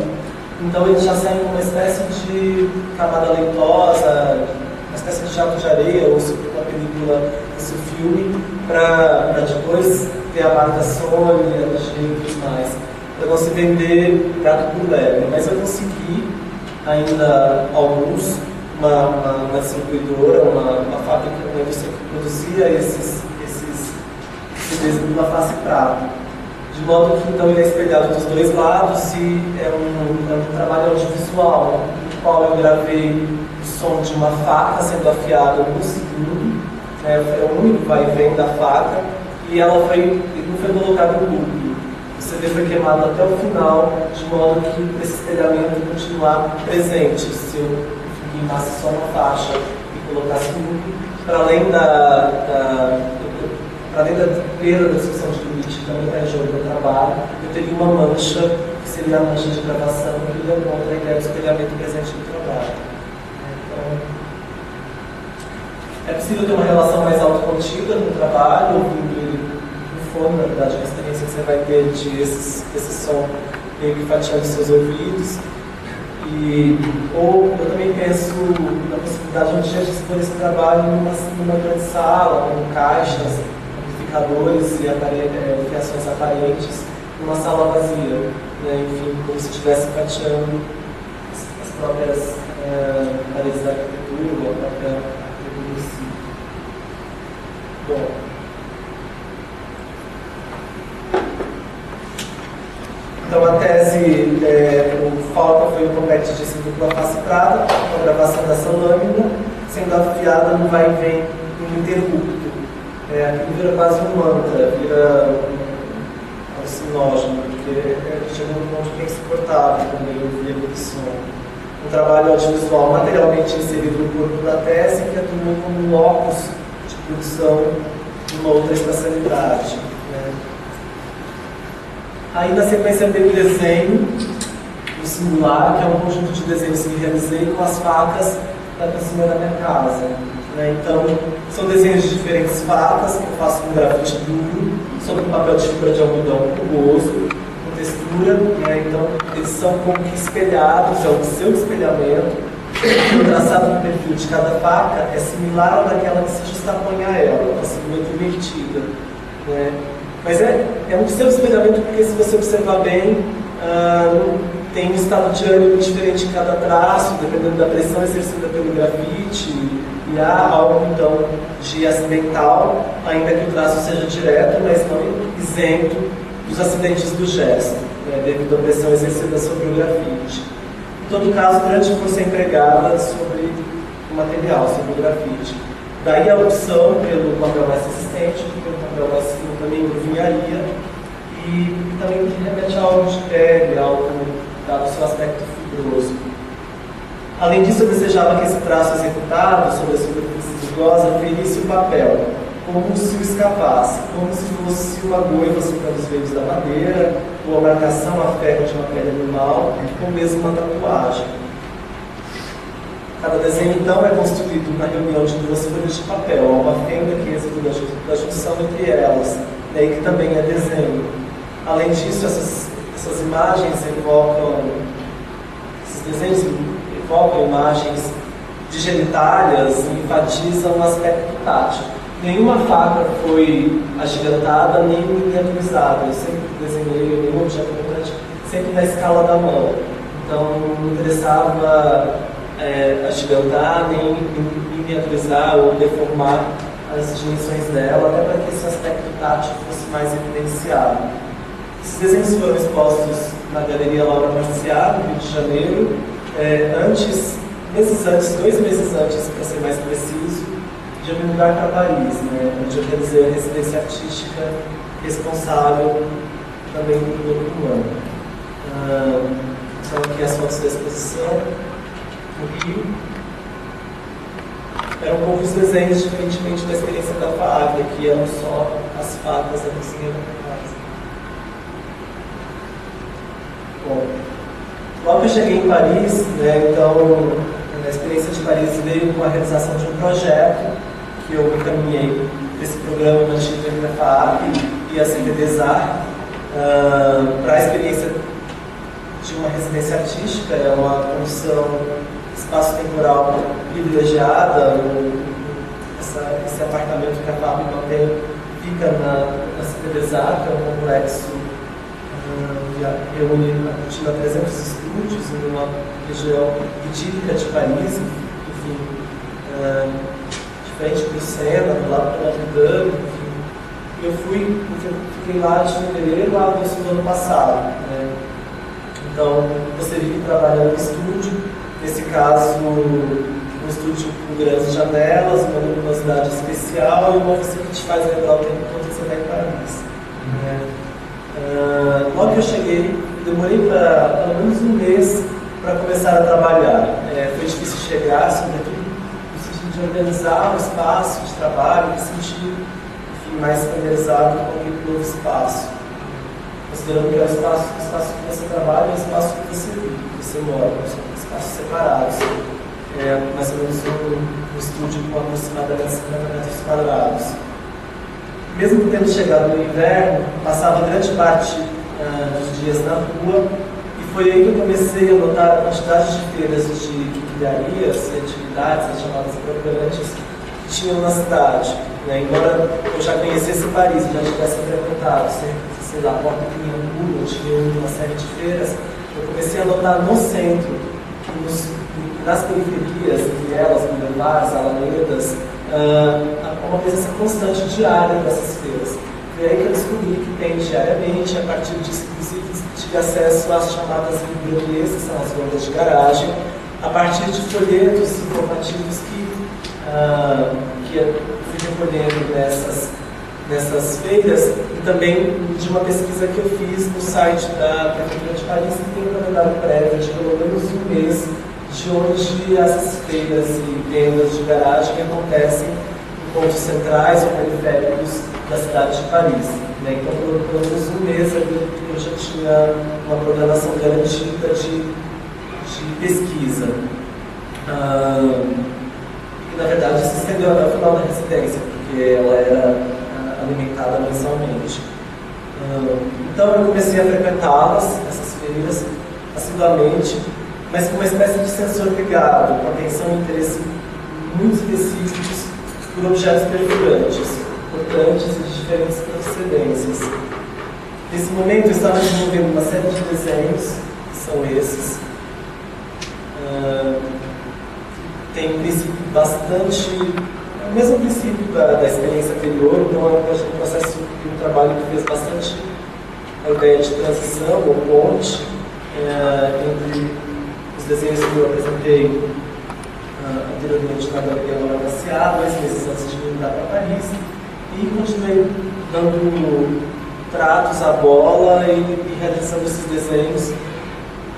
Então eles já saem com uma espécie de camada leitosa, uma espécie de jato de areia, ou uma película, esse filme, para depois ter a marca Sony, LG e tudo mais, para não se vender gato por leve. Mas eu consegui ainda alguns, uma distribuidora, uma fábrica, uma indústria que produzia esses CDs na face prata. de modo que então ele é espelhado dos dois lados e é um trabalho audiovisual, no qual eu gravei o som de uma faca sendo afiada no segundo, né, é o único vai e vem da faca, e ela não foi colocada no loop. O CD foi queimado até o final, de modo que esse espelhamento continuar presente. Se eu queimasse só uma faixa e colocasse no loop, para além da perda da discussão de limite, também está em jogo do trabalho, eu teria uma mancha, que seria a mancha de gravação, que demonstra a ideia do espelhamento presente no trabalho. Então, é possível ter uma relação mais autocontida no trabalho, ouvindo ele no fone, na verdade, a experiência que você vai ter de esse som meio que fatiando seus ouvidos. Ou eu também penso na possibilidade de dispor esse trabalho numa grande sala, com caixas, amplificadores e fiações aparentes, numa sala vazia, né? Enfim, como se estivesse fatiando as próprias paredes da arquitetura, ou a própria arquitetura em si. Bom. Então a tese, o Falca foi um compacto de dupla face prata, com a gravação dessa lâmina, sendo afiada no vai e vem no interrupto. Aquilo vira quase um mantra, vira um alucinógeno, porque chega num ponto que é insuportável também ouvir aquele som. Um trabalho audiovisual materialmente inserido no corpo da tese, que atua como um locus de produção de uma outra espacialidade. Né? Aí na sequência teve o desenho, o singular, que é um conjunto de desenhos que realizei com as facas da cozinha da minha casa. Né? Então, são desenhos de diferentes facas que eu faço com grafite duro, sobre um papel de fibra de algodão rugoso, com textura. Né? Então, eles são como que espelhados, é o seu espelhamento. O traçado do perfil de cada faca é similar ao daquela que se justapõe a ela, uma silhueta invertida. Né? Mas é um seu espelhamento porque, se você observar bem, tem um estado de ânimo diferente em cada traço, dependendo da pressão exercida pelo grafite, e há algo, então, de acidental, ainda que o traço seja direto, mas não isento dos acidentes do gesto, né, devido à pressão exercida sobre o grafite. Em todo caso, grande força é empregada sobre o material, sobre o grafite. Daí a opção pelo papel mais resistente, pelo papel mais fino também engrovinharia, e também remete a algo de pele, algo dado o seu aspecto fibroso. Além disso, eu desejava que esse traço executado sobre a superfície rugosa ferisse o papel, como se o escapasse, como se fosse uma goiva soltando os veios da madeira, ou a marcação a ferro de uma pele animal, ou mesmo uma tatuagem. Cada desenho, então, é construído na reunião de duas folhas de papel, uma fenda que resulta da junção entre elas, né, e que também é desenho. Além disso, essas imagens esses desenhos evocam imagens digenitárias e enfatizam o aspecto tátil. Nenhuma faca foi agigantada nem miniaturizada. Eu sempre desenhei nenhum objeto importante, sempre na escala da mão. Então, não me interessava agigantar, nem miniaturizar ou deformar as dimensões dela, até para que esse aspecto tátil fosse mais evidenciado. Esses desenhos foram expostos na Galeria Laura Marciar, no Rio de Janeiro, 2 meses antes, para ser mais preciso, de eu me mudar para Paris, né, onde eu realizei a residência artística responsável também por todo o ano. São aqui as fotos da exposição no Rio. Eram poucos desenhos, diferentemente da experiência da FAAP, que eram só as facas da cozinha da casa. Bom, logo que eu cheguei em Paris, né, então a experiência de Paris veio com a realização de um projeto que eu encaminhei desse programa mantido entre a FAAP e a CPDESAR para a experiência de uma residência artística, é uma condição espaço-temporal privilegiada. Esse apartamento que a FAAP mantém fica na CPDESAR, que é um complexo que reúne a contínua 300 estúdios em uma região idílica de Paris, enfim, diferente do Sena, do lado do Notre Dame, enfim. Eu fiquei lá de fevereiro a agosto do ano passado, né? Então, você vive trabalhando no estúdio, nesse caso, um estúdio com grandes janelas, uma luminosidade especial e uma oficina que te faz lembrar o tempo todo que você está em Paris. Logo que eu cheguei, demorei pelo menos um mês para começar a trabalhar. Foi difícil chegar, sobretudo no sentido de organizar o espaço de trabalho, me sentir mais familiarizado com aquele novo espaço. Considerando que é o espaço que você trabalha e o espaço que você mora, são espaços separados. Mais ou menos um estúdio com aproximadamente 50 metros quadrados. Mesmo tendo chegado no inverno, passava grande parte dos dias na rua, e foi aí que eu comecei a notar a quantidade de feiras de quinquilharias e atividades, as chamadas programantes, que tinham na cidade. Embora eu já conhecesse Paris, já tivesse frequentado, sei lá, Porta Pinhambu, tinha uma série de feiras, eu comecei a notar no centro, nas periferias, vielas, boulevards, alamedas, uma presença constante diária dessas feiras. Foi aí que eu descobri que tem diariamente, a partir disso, inclusive, tive acesso às chamadas bibliotecas, que são as vendas de garagem, a partir de folhetos informativos que eu fui recolhendo nessas feiras, e também de uma pesquisa que eu fiz no site da Prefeitura de Paris, que tem um calendário prévio de pelo menos um mês, de onde essas feiras e vendas de garagem acontecem em pontos centrais ou periféricos da cidade de Paris. Então, pelo menos um mês eu já tinha uma programação garantida de pesquisa. E, na verdade, se estendeu até o final da residência, porque ela era alimentada mensalmente. Então, eu comecei a frequentá-las, essas feiras, assiduamente, mas com uma espécie de sensor ligado, com atenção e interesse muito específicos por objetos perfurantes, importantes e de diferentes procedências. Nesse momento, eu estava desenvolvendo uma série de desenhos, que são esses. Tem um princípio bastante... o mesmo princípio da experiência anterior, então é um processo de um trabalho que fez bastante a ideia de transição ou ponte entre os desenhos que eu apresentei anteriormente na Galeria Laura Garcia, 2 meses antes de me mudar para Paris, e continuei dando tratos à bola e realizando esses desenhos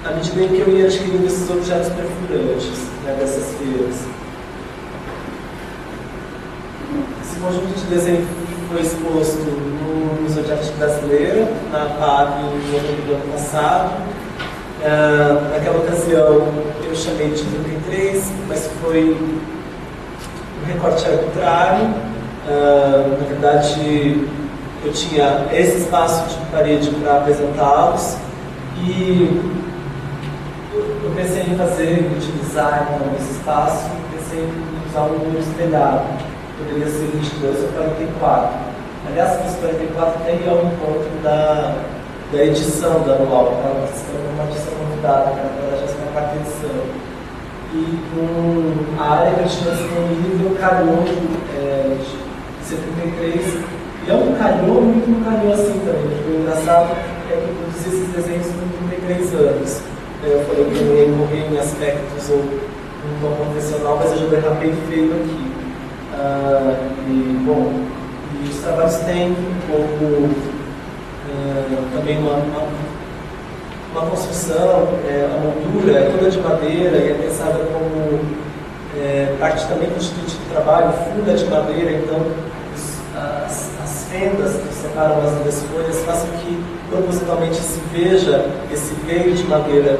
à medida em que eu ia adquirindo esses objetos perfurantes, dessas feiras. Esse conjunto de desenho foi exposto no Museu de Arte Brasileira, na PAB, em outubro do ano passado. Naquela ocasião eu chamei de 33, mas foi um recorte arbitrário. Na verdade, eu tinha esse espaço de parede para apresentá-los e eu pensei em utilizar então, esse espaço, pensei em usar um número espelhado, poderia ser 22 ou 44. Aliás, esse 44 tem ao encontro da edição da anual, que é uma edição convidada, que na verdade é uma quarta edição. E com a área que eu tinha disponível, calhou de ser 33, e é um calhou muito um calhou assim também. O engraçado é que eu produzi esses desenhos com 33 anos. Eu falei que eu ia morrer em aspectos ou um tom convencional, mas eu já derrapei feio aqui. E os trabalhos têm um pouco também uma construção, a moldura é toda de madeira e é pensada como parte também constituinte do trabalho, funda de madeira, então as fendas que separam as duas folhas fazem que propositalmente se veja esse veio de madeira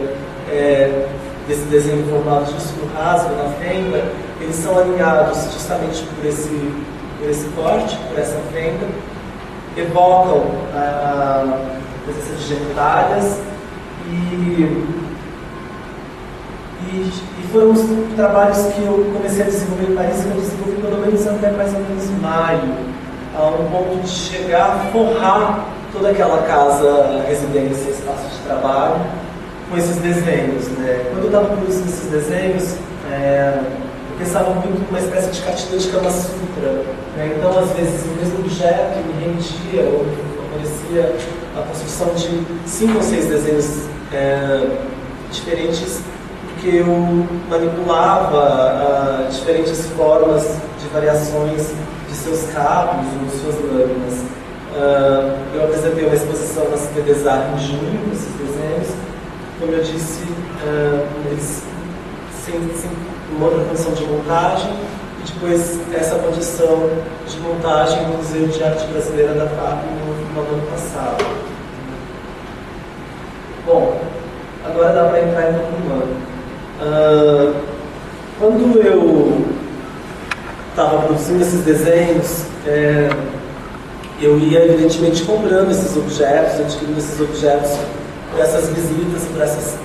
desse desenho formado justo no rasgo, na fenda. Eles são alinhados justamente por esse corte, por essa fenda, evocam a presença de genitálias e foram os trabalhos que eu comecei a desenvolver em Paris, que eu desenvolvi pelo menos até mais ou menos maio, a um ponto de chegar a forrar toda aquela casa, residência, espaço de trabalho, com esses desenhos. Quando eu estava produzindo esses desenhos, eu pensava muito numa espécie de cartilha de Kama Sutra, né? Então, às vezes, o mesmo objeto me rendia ou favorecia a construção de 5 ou 6 desenhos diferentes, porque eu manipulava diferentes formas de variações de seus cabos ou suas lâminas. Eu apresentei uma exposição na CPDESAR em junho, com esses desenhos. Como eu disse, eles sem uma outra condição de montagem, e depois essa condição de montagem no Museu de Arte Brasileira da FAP no ano passado. Bom, agora dá para entrar em Tucumã. Quando eu estava produzindo esses desenhos, eu ia evidentemente comprando esses objetos, adquirindo esses objetos por essas visitas, por essas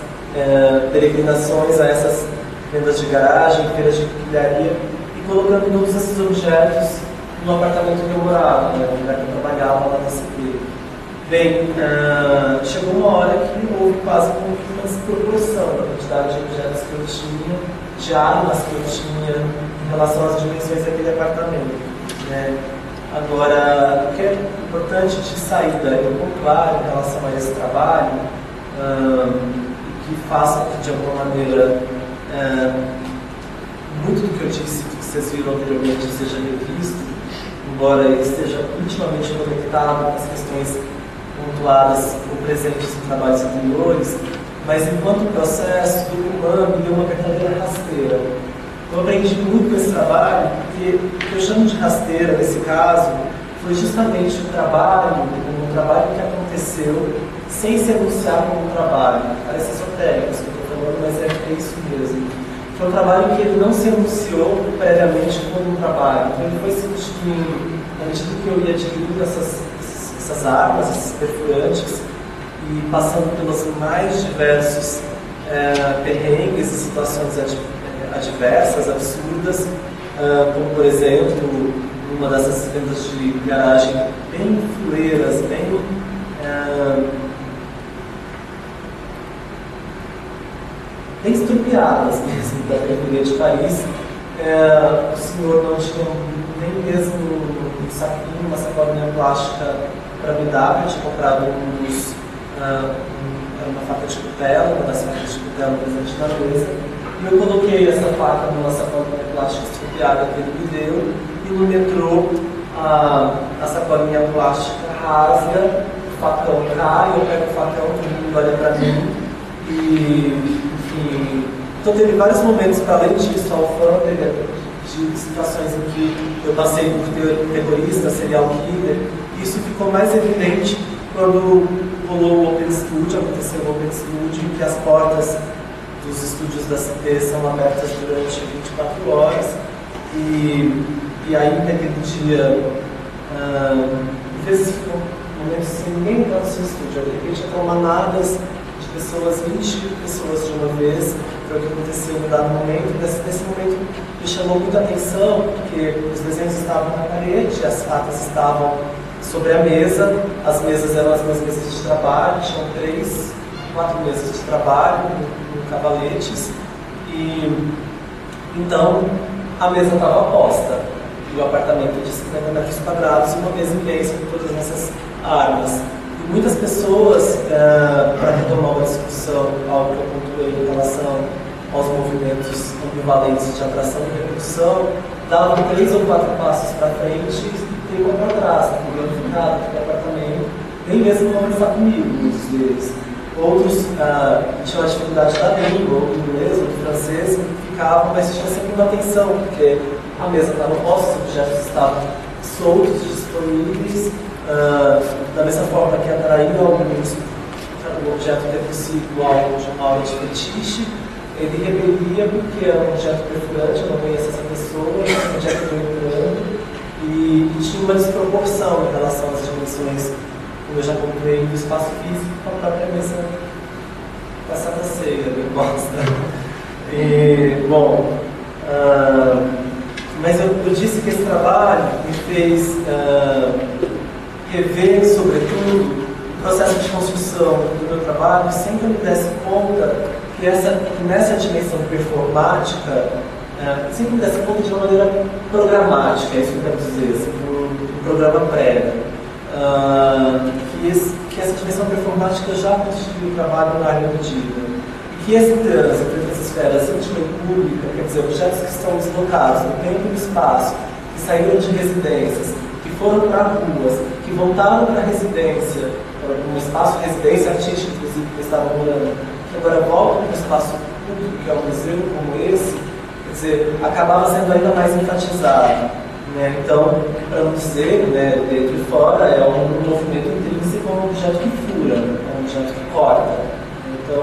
peregrinações a essas vendas de garagem, feiras de quinquilharia, e colocando todos esses objetos no apartamento que eu morava, né, no lugar que eu trabalhava lá na CP. Bem, chegou uma hora que houve quase uma desproporção da quantidade de objetos que eu tinha, de armas que eu tinha em relação às dimensões daquele apartamento, né? Agora, o que é importante de saída é pontuar em relação a esse trabalho, que faça que, de alguma maneira, muito do que eu disse, que vocês viram anteriormente, seja revisto, embora ele esteja intimamente conectado com as questões pontuadas ou presentes em trabalhos anteriores, mas enquanto processo, Tucumã me deu uma verdadeira rasteira. Eu aprendi muito com esse trabalho, porque o que eu chamo de rasteira, nesse caso, foi justamente um trabalho que aconteceu sem se anunciar como um trabalho. Parece esotérico isso que eu estou falando, mas é isso mesmo. Foi um trabalho que ele não se anunciou previamente como um trabalho. Então ele foi se constituindo, na medida que eu ia adquirindo essas armas, esses perfurantes, e passando pelos mais diversos perrengues e situações adversas, absurdas, como por exemplo, uma dessas vendas de garagem bem fuleiras, bem estrupiadas mesmo, da periferia de Paris. O senhor não tinha nem mesmo um saquinho, uma sacolinha plástica para me dar. Eu tinha comprado uma faca de cutelo, uma das facas de cutelo presente na mesa, e eu coloquei essa faca numa sacolinha plástica estrupiada que ele me deu, e no metrô a sacolinha plástica rasga, o facão cai, eu pego o facão, todo mundo olha para mim, e enfim. Então teve vários momentos, para além disso, a alfândega, de situações em que eu passei por terrorista, serial killer. Isso ficou mais evidente quando rolou o Open Studio, aconteceu o Open Studio, em que as portas dos estúdios da CP são abertas durante 24 horas, e aí naquele dia, às vezes ficam momentos sem ninguém entrar no seu estúdio, de repente entram manadas de pessoas, 20 pessoas de uma vez. Foi o que aconteceu em um dado momento. Nesse momento me chamou muita atenção, porque os desenhos estavam na parede, as fatas estavam sobre a mesa, as mesas eram as minhas mesas de trabalho, tinham 3, 4 mesas de trabalho, com cavaletes, e então a mesa estava posta, e o apartamento de 50 metros quadrados, uma mesa imensa com todas essas armas. E muitas pessoas, para retomar uma discussão, algo que eu pontuei em relação aos movimentos ambivalentes de atração e repulsão, davam 3 ou 4 passos para frente e 1 para trás, queriam ficar no apartamento, nem mesmo conversar comigo, muitos deles. Outros tinham a dificuldade da língua, ou do inglês, ou do francês, ficavam, mas tinha sempre uma atenção, porque a mesa estava posta, os objetos estavam soltos, disponíveis, da mesma forma que atraíam alguns o objeto ter sido algo de uma aula de fetiche, ele rebelia porque era um objeto perfurante, eu não conhecia essa pessoa, um objeto entrando, e tinha uma desproporção em relação às dimensões, como eu já comprei, do espaço físico com a própria mesa da Santa Ceia, bem bosta. E, bom, mas eu disse que esse trabalho me fez rever, sobretudo, o processo de construção do meu trabalho, sem que eu me desse conta que nessa dimensão performática, sempre dessa ponta de uma maneira programática, é isso que eu quero dizer, assim, um programa prévio. Que essa dimensão performática já constitui o trabalho na área medida. E que esse trânsito entre as esferas íntima e pública, quer dizer, objetos que estão deslocados no tempo e no espaço, que saíram de residências, que foram para ruas, que voltaram para a residência, um espaço de residência artística, inclusive, que estavam morando, que agora voltam para o espaço público, que é um museu como esse, quer dizer, acabava sendo ainda mais enfatizado. Né? Então, para não dizer, né, dentro e fora, é um movimento intrínseco, um objeto que fura, um objeto que corta. Então,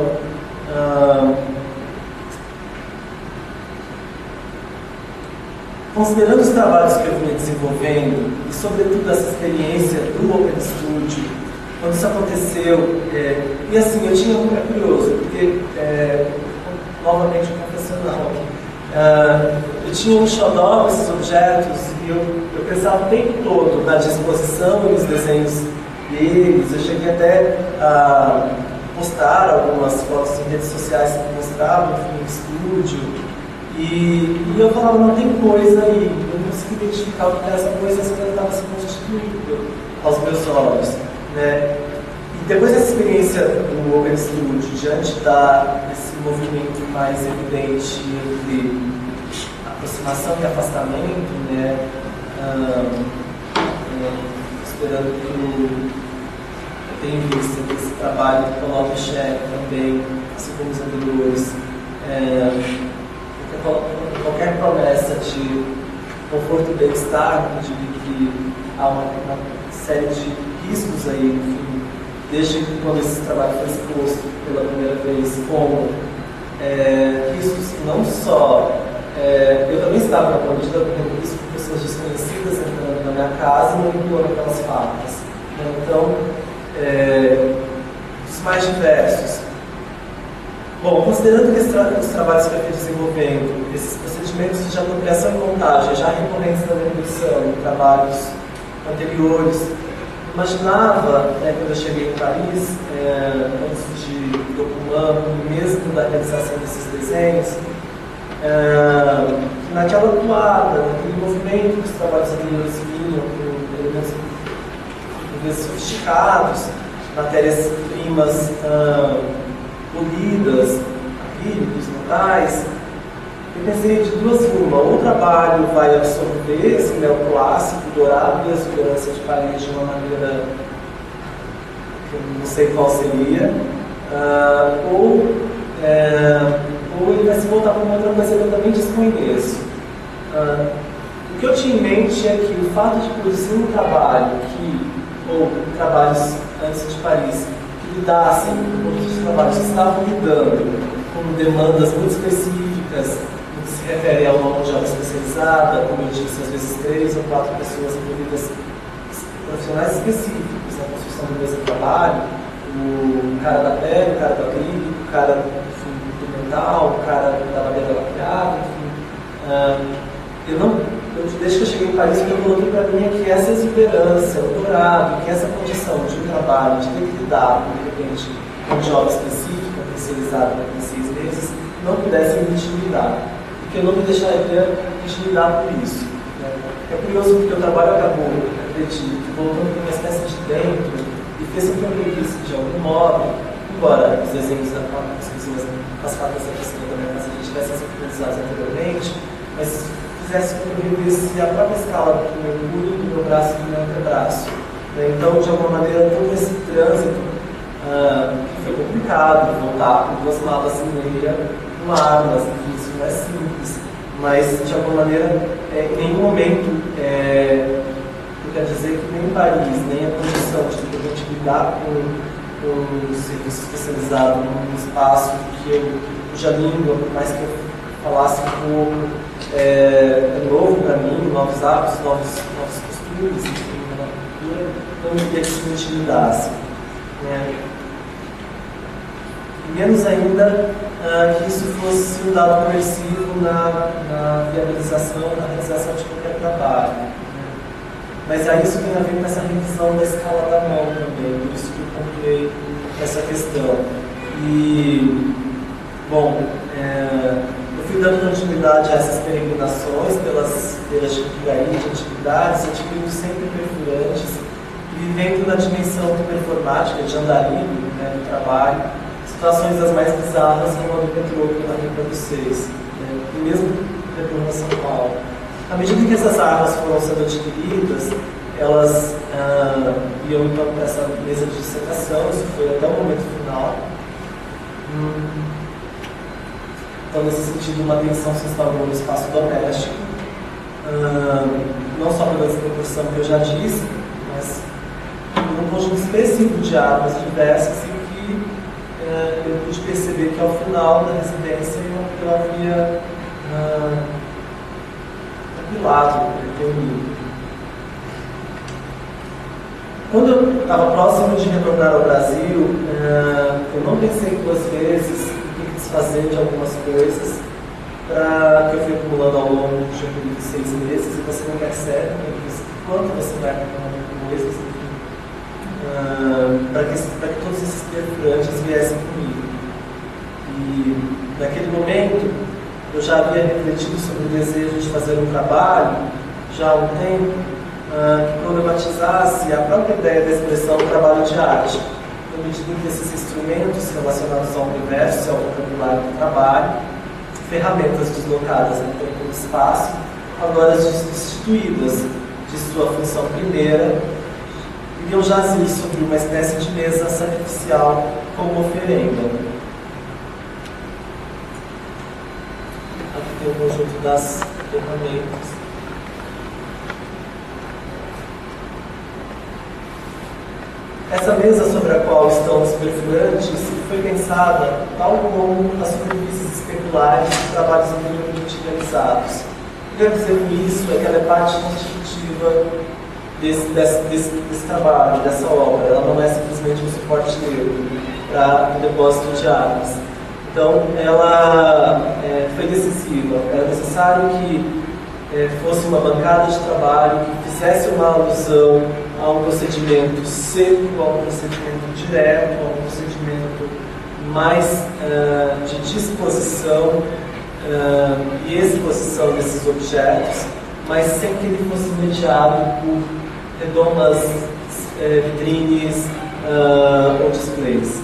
considerando os trabalhos que eu vinha desenvolvendo, e sobretudo essa experiência do Open Studio, quando isso aconteceu, e assim, eu tinha é curioso, porque, novamente, um confessional aqui, eu tinha um xodó com esses objetos e eu pensava o tempo todo na disposição e nos desenhos deles. Eu cheguei até a postar algumas fotos em redes sociais que mostravam, enfim, no estúdio. E eu falava, não tem coisa aí, eu não consegui identificar o que era essa coisa, essa coisa estava se constituindo aos meus olhos. Né? E depois dessa experiência do Open Studio, diante desse movimento mais evidente entre aproximação e afastamento, né? Considerando que eu tenho visto que esse trabalho coloca em xeque também, assim como os anteriores, qualquer promessa de conforto e bem-estar, eu digo que há uma série de riscos aí, enfim, desde quando esse trabalho foi exposto pela primeira vez, como riscos que não só eu também estava na medida correndo risco com pessoas desconhecidas entrando na minha casa e manipulando aquelas fábricas. Então, os mais diversos. Bom, considerando que os trabalhos que eu fui desenvolvendo, esses procedimentos de apropriação e montagem já recorrentes na minha produção, em trabalhos anteriores, imaginava, quando eu cheguei em Paris, antes de Documã, mesmo da realização desses desenhos, naquela toada, naquele movimento que os trabalhos anteriores vinham, com elementos sofisticados, matérias-primas polidas, acrílicos, metais, eu pensei de duas uma. Ou o trabalho vai absorver esse neoclássico dourado e a exuberância de Paris de uma maneira que eu não sei qual seria, ou ele vai se voltar para uma outra coisa que eu também desconheço. O que eu tinha em mente é que o fato de produzir um trabalho ou trabalhos antes de Paris, que lidassem com outros trabalhos que estavam lidando com demandas muito específicas, no que se refere a uma mão de obra especializada, como eu disse, às vezes 3 ou 4 pessoas envolvidas, profissionais específicos na construção do mesmo trabalho, o cara da pele, o cara do acrílico, o cara do metal, o cara da madeira laqueada, enfim. Desde que eu cheguei em Paris, o que eu coloquei para mim é que essa exuberância, o dourado, que essa condição de um trabalho, de ter que lidar, de repente, com de obra específica, especializada em 6 meses, não pudesse me intimidar. Porque eu não me deixaria intimidar por isso. Né? É curioso porque o trabalho acabou, acredito, voltando para uma espécie de dentro e fez com que eu visse de algum modo, embora os desenhos as capas da minha casa tivessem sido utilizados anteriormente, mas fizesse com que eu visse a própria escala do meu punho, do meu braço e do meu antebraço. Então, de alguma maneira, todo esse trânsito, que foi complicado, voltar com 2 malas e meia no ar, mas isso não é simples. Mas, de alguma maneira, em nenhum momento, eu quero dizer que nem Paris, nem a condição de que a gente lidar com um serviço especializado num espaço que eu, cuja língua, por mais que eu falasse um pouco, é novo para mim, novos hábitos, novos costumes, enfim, uma cultura, não me queria que isso me intimidasse. E menos ainda que isso fosse um dado coercivo na viabilização, na realização de qualquer trabalho. Mas aí isso tem a ver com essa revisão da escala da mão também, por isso que eu concluí essa questão. E, bom, eu fui dando continuidade a essas peregrinações pelas Garias de antiguidades, adquirindo sempre perfurantes, vivendo na dimensão performática de andarilho, né, do trabalho, situações das mais bizarras como a do metrô que eu narrei para vocês, né, e mesmo retorno a São Paulo. À medida que essas armas foram sendo adquiridas, elas iam então para essa mesa de dissecação, isso foi até o momento final. Então, nesse sentido, uma tensão se instaurou no espaço doméstico, não só pela desproporção que eu já disse, mas por um conjunto específico de armas diversas em que eu pude perceber que ao final da residência eu havia apilado, reunido. Quando eu estava próximo de retornar ao Brasil, eu não pensei duas vezes em quis fazer de algumas coisas que eu fui acumulando ao longo de 6 meses e você não percebe quanto você vai acumulando coisas, para que todos esses perfurantes viessem comigo. E naquele momento eu já havia refletido sobre o desejo de fazer um trabalho já há um tempo que problematizasse a própria ideia da expressão do trabalho de arte, no medida em que esses instrumentos relacionados ao universo e ao vocabulário do trabalho, ferramentas deslocadas no tempo e no espaço, agora destituídas de sua função primeira, iriam jazir sobre uma espécie de mesa sacrificial como oferenda. Aqui tem o conjunto das ferramentas. Essa mesa sobre a qual estão os perfurantes foi pensada tal como as superfícies especulares dos trabalhos anteriormente realizados. O que eu quero dizer com isso é que ela é parte constitutiva desse trabalho, dessa obra. Ela não é simplesmente um suporte neutro para o depósito de armas. Então, ela foi decisiva. Era necessário que fosse uma bancada de trabalho que fizesse uma alusão a um procedimento seco, a um procedimento direto, a um procedimento mais de disposição e exposição desses objetos, mas sem que ele fosse mediado por redondas vitrines ou displays.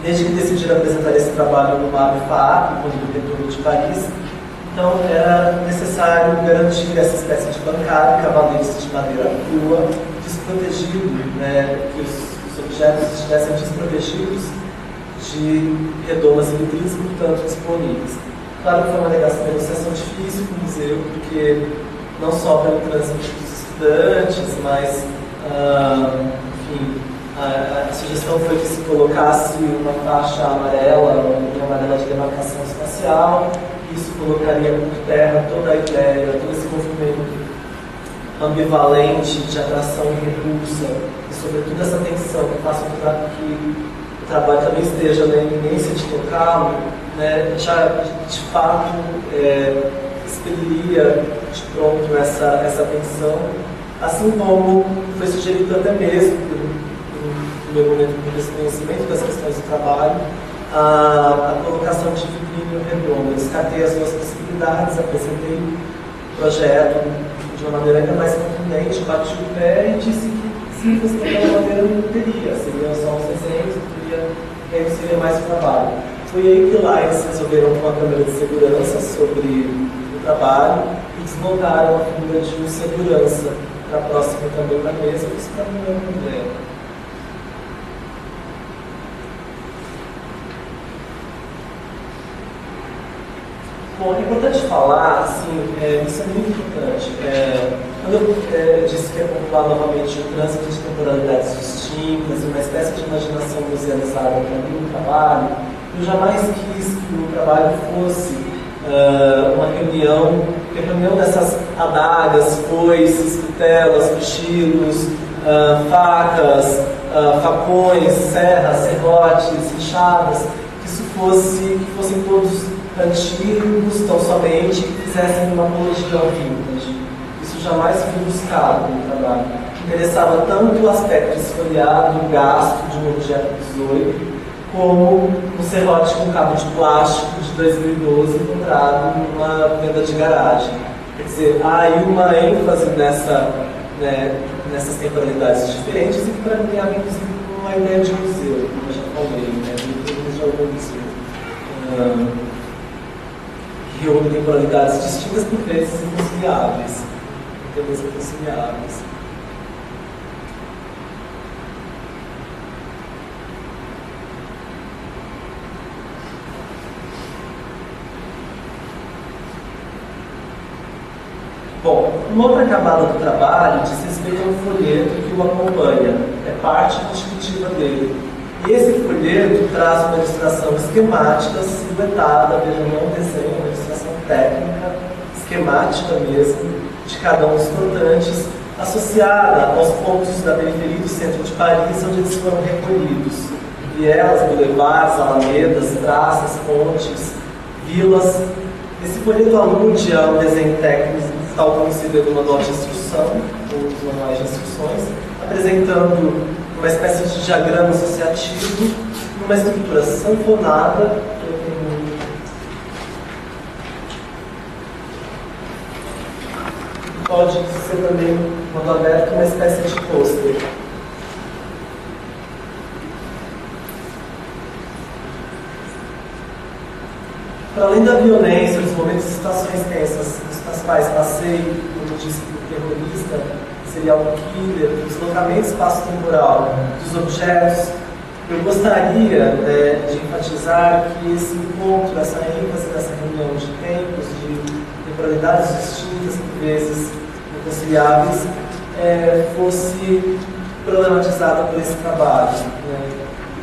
Desde que decidiram apresentar esse trabalho no MAB FAAP, quando retorno de Paris, então era necessário garantir essa espécie de bancada, cavaleiros de madeira crua, desprotegido, né, que os objetos estivessem desprotegidos de redondas e vitrines, portanto disponíveis. Claro que foi uma negociação difícil com o museu, porque não só pelo trânsito dos estudantes, mas, enfim, a sugestão foi que se colocasse uma faixa amarela, uma linha amarela de demarcação espacial. Isso colocaria por terra toda a ideia, todo esse movimento ambivalente de atração e repulsa, e sobretudo essa tensão que faça com que o trabalho também esteja na iminência de tocá-lo, né, já de fato expeliria de pronto essa tensão, assim como foi sugerido até mesmo no meu momento de conhecimento das questões do trabalho, a colocação de vitrine redonda. Descartei as duas possibilidades, apresentei o projeto de uma maneira ainda mais contundente, bati o pé e disse que sim, fosse daquela maneira não teria, seriam só os desenhos, seria mais o trabalho. Foi aí que lá eles resolveram com uma câmera de segurança sobre o trabalho e deslocaram a figura de um segurança para a próxima também da mesa, isso para mim não é um problema. Bom, é importante falar, assim, isso é muito importante. Quando eu disse que ia pontuar novamente o trânsito de temporalidades distintas, uma espécie de imaginação musealizada para mim no trabalho, eu jamais quis que o trabalho fosse uma reunião dessas adagas, foices, cutelas, cochilos, facas, facões, serras, serrotes, enxadas, que fossem todos antigos, tão somente que fizessem uma apologia ao vintage. Isso jamais foi buscado no trabalho. Interessava tanto o aspecto esfoliado, gasto de um objeto 18, como um serrote com cabo de plástico de 2012 encontrado numa venda de garagem. Quer dizer, há aí uma ênfase nessas temporalidades diferentes e que para mim há inclusive uma ideia de museu, como eu já falei, livros de algum museu, que reúne temporalidades distintas por vezes inconciliáveis, talvez inconciliáveis. Bom, uma outra camada do trabalho diz respeito ao folheto que o acompanha, é parte constitutiva dele. E esse folheto traz uma ilustração esquemática, silhuetada, veja, não desenho, uma ilustração técnica, esquemática mesmo, de cada um dos cortantes, associada aos pontos da periferia do centro de Paris, onde eles foram recolhidos. Vielas, boulevards, alamedas, praças, pontes, vilas. Esse folheto alude a um desenho técnico, tal como se vê no manual de instrução, ou nos manuais de instruções, apresentando uma espécie de diagrama associativo, uma estrutura sanfonada, pode ser também, quando aberto, uma espécie de pôster. Para além da violência, dos momentos e situações tensas nas quais passei, como disse, do terrorista, serial killer, do deslocamento espaço-temporal, dos objetos, eu gostaria de enfatizar que esse encontro, essa ênfase dessa reunião de tempos, de temporalidades distintas, por vezes inconciliáveis, fosse problematizada por esse trabalho.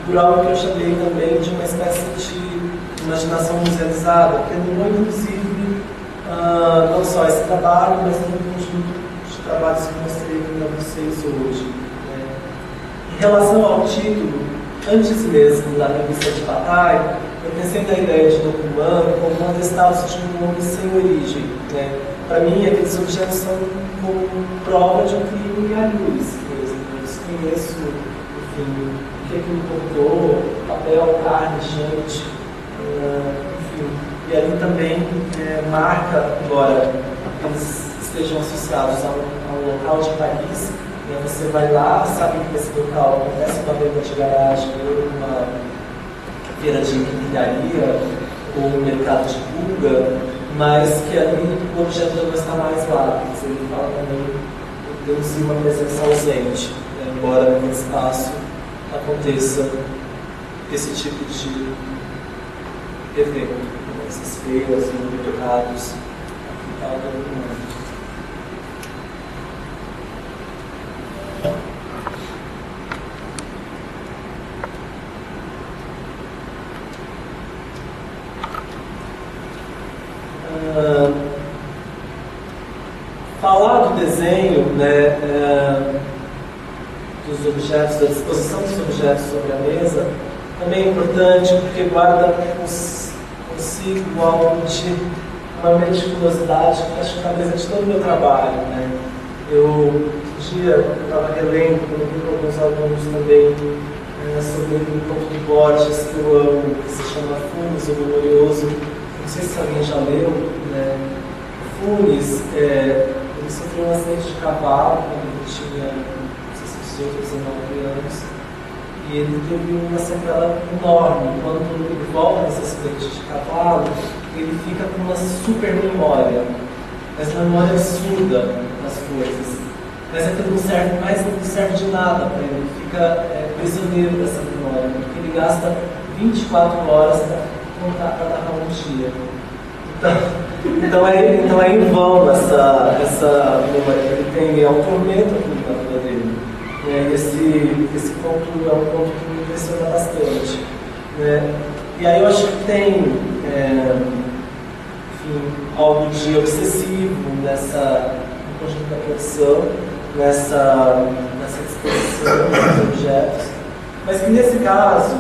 Por algo que eu chamei também de uma espécie de imaginação musealizada, que animou inclusive não só esse trabalho, mas também um conjunto de trabalhos que mostrei para vocês hoje. Em relação ao título, antes mesmo da revista de Bataille, eu pensei na ideia de documento como um atestado de um nome sem origem. Para mim, aqueles objetos são como prova de um crime à luz mesmo. Eu desconheço, enfim, o que aquilo contou, papel, carne, gente, enfim. E ali também marca, embora eles estejam associados a um local de Paris, você vai lá, sabe que nesse local acontece uma venda de garagem ou uma feira de quinquilharia ou um mercado de pulga, mas que ali o objeto já não está mais lá. Quer dizer, ele fala também, denuncia uma presença ausente, embora naquele espaço aconteça esse tipo de evento. Essas feiras, mercados, aqui está todo mundo. Falar do desenho, dos objetos, da disposição dos objetos sobre a mesa, também é importante porque guarda consigo algo de uma meticulosidade que acho que é a mesa de todo o meu trabalho. Eu, um dia, estava relendo, coloquei com alguns alunos também, sobre um conto do Borges que eu amo, que se chama Funes, o Memorioso. Não sei se alguém já leu. Funes, ele sofreu um acidente de cavalo quando ele tinha, não sei se 18 ou 19 anos. E ele teve uma sequela enorme. Quando ele volta nesse acidente de cavalo, ele fica com uma super memória, mas uma memória absurda das coisas. Mas aquilo não serve de nada para ele. Ele fica prisioneiro dessa memória, porque ele gasta 24 horas para contar, para narrar um dia. Então é em vão essa memória que ele tem, é um tormento na vida dele. Esse ponto é um ponto que me impressiona bastante. E aí eu acho que tem enfim, algo de obsessivo no conjunto da produção, nessa disposição dos objetos, mas que nesse caso,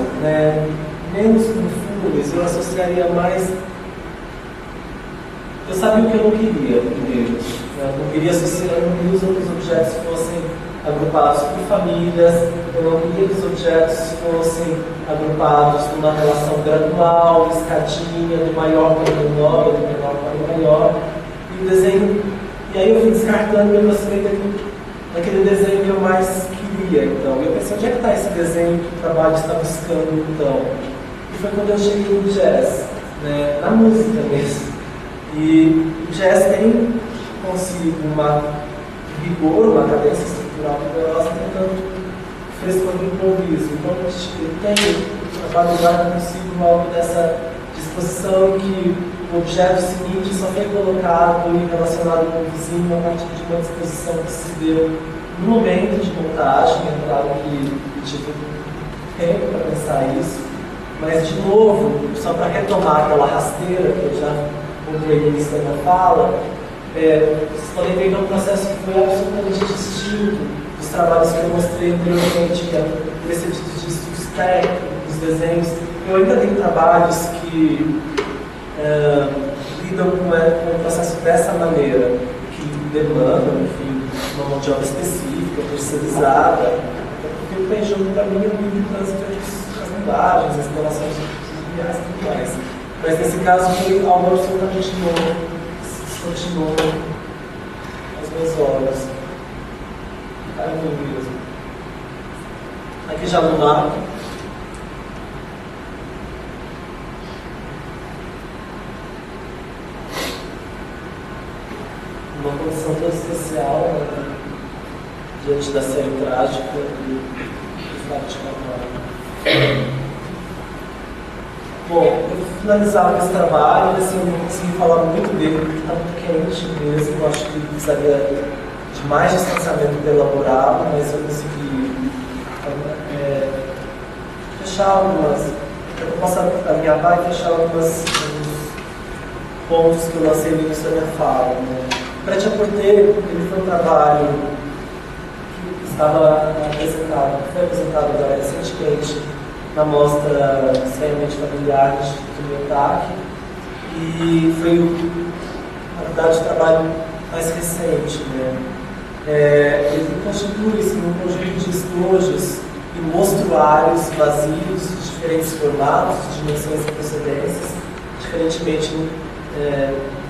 menos profundos, eu associaria mais. Eu sabia o que eu não queria primeiro. Eu não queria associar, que os outros objetos fossem agrupados por famílias. Eu queria que os objetos fossem agrupados numa relação gradual, escadinha, do maior para o menor, do menor para o maior. E o desenho, e aí eu fui descartando e eu gostei daquele desenho que eu mais queria. Então, eu pensei, onde é que está esse desenho que o trabalho está buscando então? E foi quando eu cheguei no jazz, né, na música mesmo. E o jazz tem consigo uma rigor, uma cadência estrutural poderosa, tanto frescor do improviso. Então, ele tem o trabalho guarda consigo algo dessa disposição em que o objeto seguinte só foi colocado e relacionado com o vizinho a partir de uma disposição que se deu no momento de montagem. É claro que tive tempo para pensar isso, mas, de novo, só para retomar aquela rasteira que eu já contei no início da minha fala, vocês podem ver que é um processo que foi absolutamente distinto dos trabalhos que eu mostrei anteriormente, que é precedido de estudos técnicos, dos desenhos. Eu ainda tenho trabalhos que lidam com o processo dessa maneira, que demandam, enfim, uma mão de obra específica, terceirizada, porque o que tem jogo para mim é o livre trânsito das linguagens, as relações lineares e tudo mais. Mas nesse caso foi algo absolutamente novo, que continuou as minhas obras. Cara, mesmo. Aqui já no mapa. Uma condição toda especial, né, diante da série trágica do fato de Camargo. Bom, eu vou finalizar esse trabalho, assim, eu não consegui falar muito dele, porque está muito quente mesmo. Eu acho que precisaria de mais distanciamento para elaborá-lo, mas eu consegui fechar algumas. Eu posso alinhavar e fechar alguns pontos que eu lancei no início da minha fala. Né? Prêt-à-porter, ele foi um trabalho que foi apresentado agora recentemente na mostra Estranhamente Familiar do Instituto Miyotaki, e foi, na verdade, o trabalho mais recente. Né? Ele constitui-se num conjunto de estojos e mostruários vazios de diferentes formatos, dimensões e procedências, diferentemente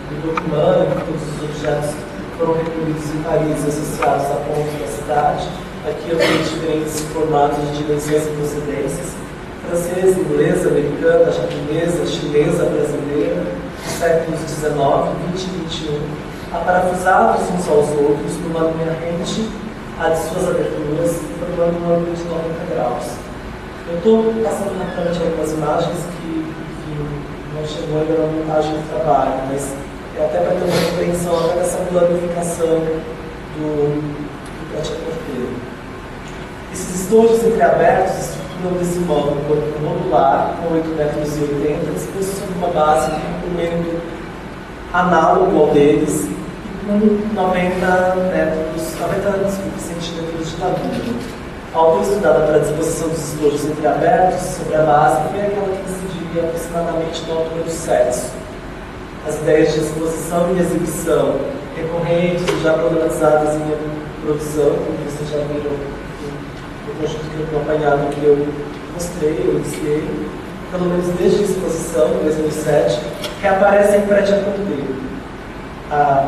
do documento, em que todos os objetos foram recolhidos em Paris e associados a pontos da cidade. Aqui eu tenho diferentes formatos de dimensões e procedências: francesa, inglesa, americana, japonesa, chinesa, brasileira, dos séculos XIX, XX e XXI, aparafusados uns aos outros numa linha rente a de suas aberturas, formando um ângulo de 90 graus. Eu estou passando rapidamente algumas imagens que não chegou ainda na montagem do trabalho, mas é até para ter uma compreensão até dessa planificação do prêt-à-porter. Esses estojos entreabertos estruturam desse modo um corpo modular com 8,80 metros, disposto sobre uma base de comprimento análogo ao deles e com 90 centímetros de largura. A altura estudada para a disposição dos estojos entreabertos sobre a base foi aquela que decidiria aproximadamente na altura do sexo. As ideias de exposição e exibição recorrentes e já problematizadas em minha produção, como vocês já viram no conjunto que eu tenho acompanhado, que eu mostrei, eu iniciei, pelo menos desde a exposição, em 2007, reaparecem em prêt-à-porter. A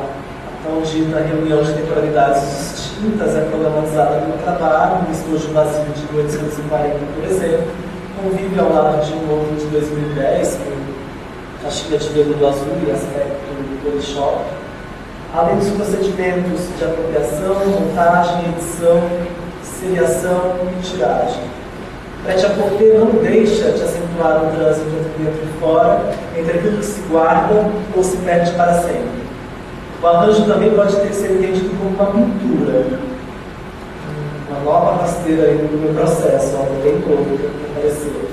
tão dita reunião de temporalidades distintas é problematizada pelo trabalho, um estojo vazio de 1840, por exemplo, convive ao lado de um outro de 2010, com caixinha de veludo azul e aspecto polishop, além dos procedimentos de apropriação, montagem, edição, seriação e tiragem. Prêt-à-porter não deixa de acentuar o trânsito entre dentro e fora, entre aquilo que se guarda ou se perde para sempre. O arranjo também pode ser entendido como uma pintura, uma nova rasteira aí no meu processo, algo bem novo que apareceu.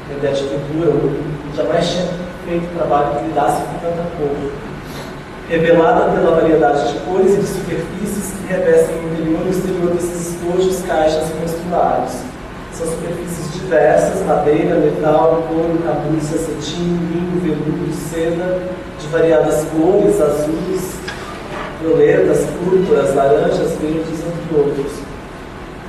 A ideia de pintura, eu jamais tinha feito trabalho que lidasse com tanta cor, revelada pela variedade de cores e de superfícies que revestem o interior e o exterior desses estojos, caixas e mostruários. São superfícies diversas: madeira, metal, couro, capuz, cetim, linho, veludo, seda, de variadas cores, azuis, violetas, púrpuras, laranjas, verdes, entre outros.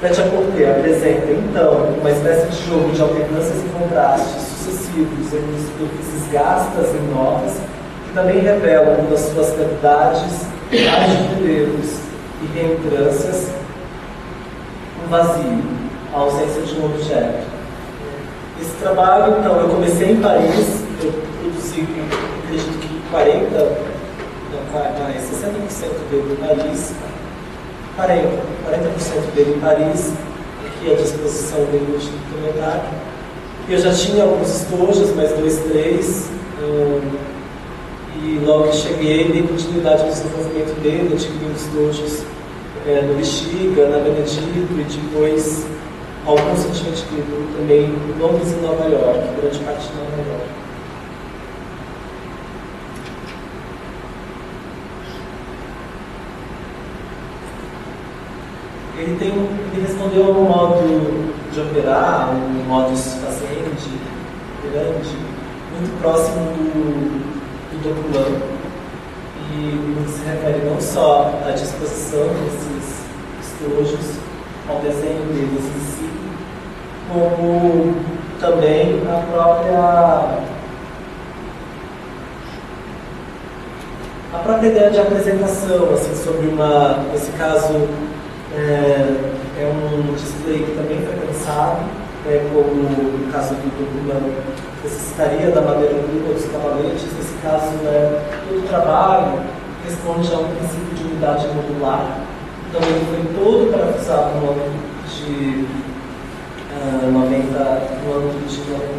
Pret-à-porter apresenta, então, uma espécie de jogo de alternâncias e contrastes sucessivos em superfícies gastas em notas, que também revelam, nas suas cavidades, adjunteiros e reentrâncias, um vazio, a ausência de um objeto. Esse trabalho, então, eu comecei em Paris, eu produzi, acredito que 60% dele em Paris, 40% dele em Paris, aqui a disposição dele no Instituto Elementar. Eu já tinha alguns estojos, mais 2, 3, e logo que cheguei, dei continuidade ao desenvolvimento dele. Eu tive estojos no Bexiga, na Benedito, e depois alguns recentemente também em Londres e Nova York, grande parte de Nova York. Ele respondeu a um modo de operar, um modus facendi, grande, muito próximo do documento, e se refere não só à disposição desses estojos, ao desenho deles em si, como também a própria ideia de apresentação, assim, sobre nesse caso, é um display que também foi pensado, como no caso do documento, necessitaria da madeira bruta dos cavaletes. Nesse caso, todo o trabalho responde a um princípio de unidade modular. Então, ele foi todo parafusado no ângulo de 90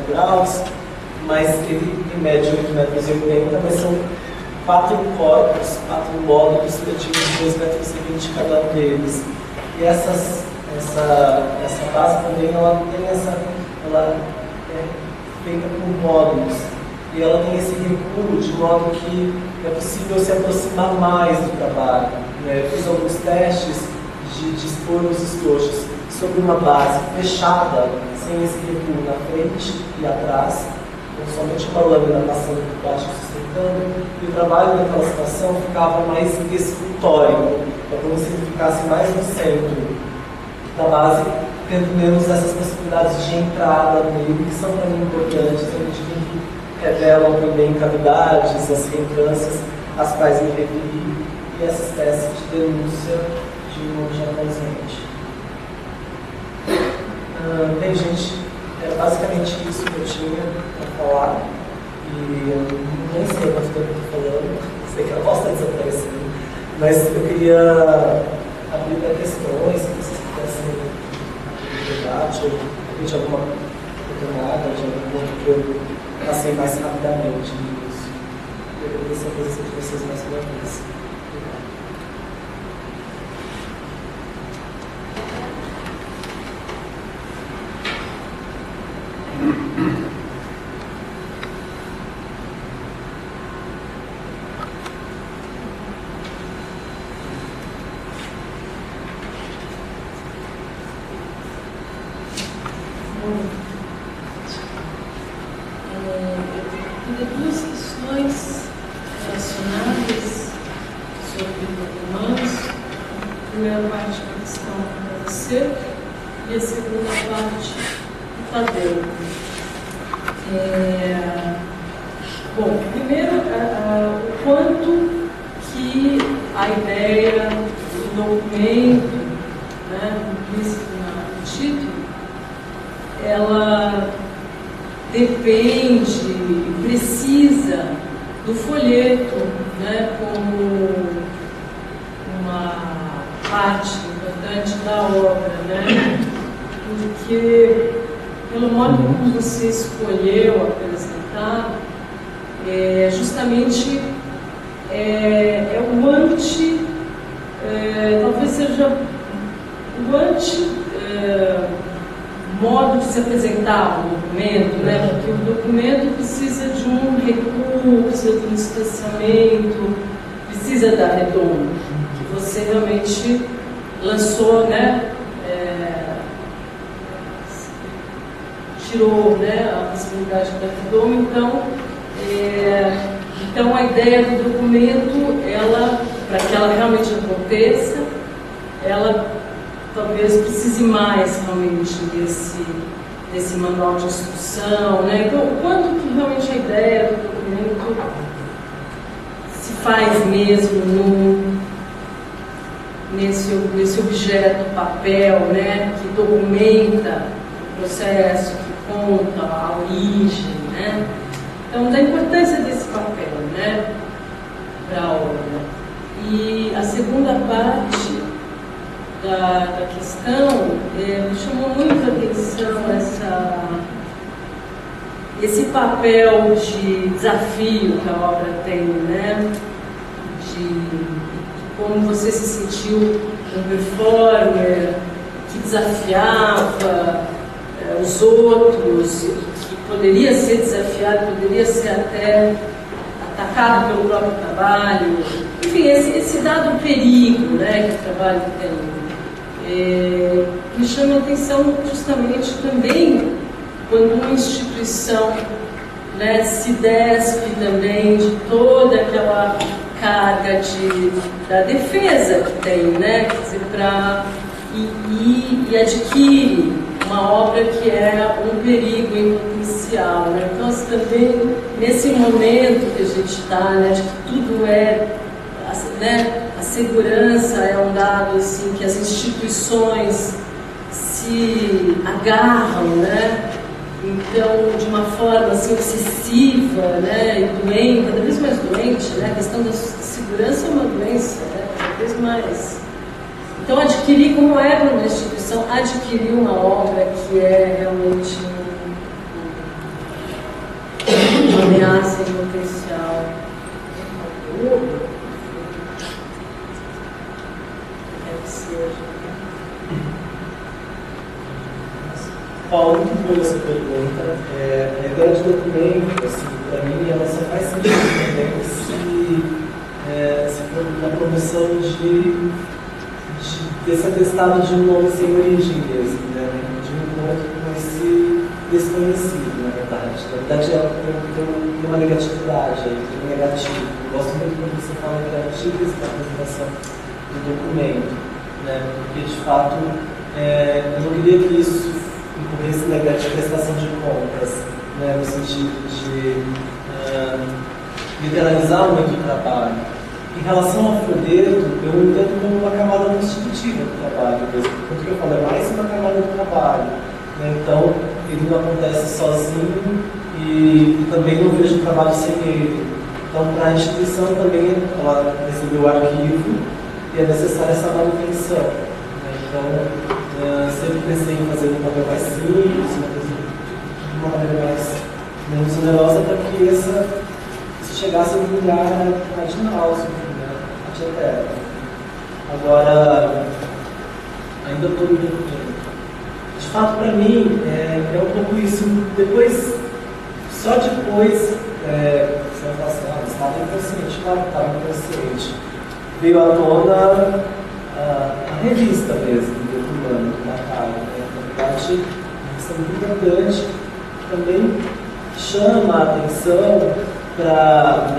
graus, mas ele, em média, 8,80 metros, mas são 4 corpos, 4 módulos respectivos de 2,20 metros cada um deles. E essa base também, ela é feita por módulos, e ela tem esse recuo de modo que é possível se aproximar mais do trabalho. Eu fiz alguns testes de dispor os estojos sobre uma base fechada, sem esse recuo na frente e atrás, com somente uma lâmina passando por baixo sustentando, e o trabalho naquela situação ficava mais escultórico, é como se ele ficasse mais no centro da base, tendo menos essas possibilidades de entrada nele, que são para mim importantes, que revelam também cavidades, as reentrâncias, as quais me referi, e essa espécie de denúncia de um objeto ausente. Bem, gente, era basicamente isso que eu tinha para falar, e eu nem sei quanto tempo eu estou falando, sei que ela possa estar desaparecendo, mas eu queria abrir para questões, se vocês quisessem debate, ou de alguma oportunidade, de algum ponto que eu passei mais rapidamente nisso. Eu agradeço a presença de vocês mais uma vez. Duas questões relacionadas sobre romanos. A primeira parte é uma questão para você e a segunda parte do Tadeu. Bom, primeiro, o quanto que a ideia do documento, implícito no título, ela depende e precisa do folheto, como uma parte importante da obra, porque pelo modo como você escolheu apresentar, justamente é o anti, talvez seja o anti modo de se apresentar o documento, porque o documento precisa de um recuo, precisa de um distanciamento, precisa da redoma, que você realmente lançou, tirou a possibilidade da redoma. Então a ideia do documento, para que ela realmente aconteça, ela talvez precise mais realmente desse manual de instrução, né? Então, quando que realmente a ideia do documento se faz mesmo nesse objeto papel, né? Que documenta o processo, que conta a origem, né? Então, da importância desse papel, né? Para a obra. E a segunda parte da questão me chamou muito a atenção esse papel de desafio que a obra tem, né? De como você se sentiu um performer que desafiava os outros, que poderia ser desafiado, poderia ser até atacado pelo próprio trabalho. Enfim, esse dado perigo, né, que o trabalho tem. Me chama a atenção justamente também quando uma instituição, né, se despe também de toda aquela carga da defesa que tem, né, quer dizer, e adquire uma obra que é um perigo em potencial, né? Então, assim, também nesse momento que a gente está, né, de que tudo né, a segurança é um dado assim que as instituições se agarram, né? Então, de uma forma assim obsessiva, né, e doente, cada vez mais doente, né? A questão da segurança é uma doença, né? Cada vez mais. Então, adquirir, como é para uma instituição, adquirir uma obra que é realmente uma ameaça em potencial. Paulo, muito boa essa pergunta. A ideia de documento, assim, para mim, ela só faz sentido também se for na promoção desse atestado de um nome sem origem mesmo, né? De um ponto com esse desconhecido, na verdade. Na verdade, tem uma negatividade aí, tem um negativo. Eu gosto muito quando você fala negativo na apresentação do documento, né? Porque, de fato, eu não queria que isso incorresse de prestação de contas, né? No sentido de literalizar muito o trabalho. Em relação ao folheto, eu entendo como uma camada constitutiva do trabalho mesmo. Tanto que eu falo, é mais uma camada do trabalho, né? Então, ele não acontece sozinho e também não vejo trabalho sem ele. Então, para a instituição também, ela recebeu o arquivo e é necessária essa manutenção, né? Então, sempre pensei em fazer um papel mais simples, de uma maneira menos onerosa, para que isso chegasse a um lugar marginal, né? Eterno. Agora, ainda estou me perguntando. De fato, para mim, é um pouco isso. Depois, só depois, você vai falar assim, estava inconsciente, claro que estava inconsciente. Veio à tona a revista mesmo, do humano, do Batalha. Na verdade, isso é muito importante, também chama a atenção para,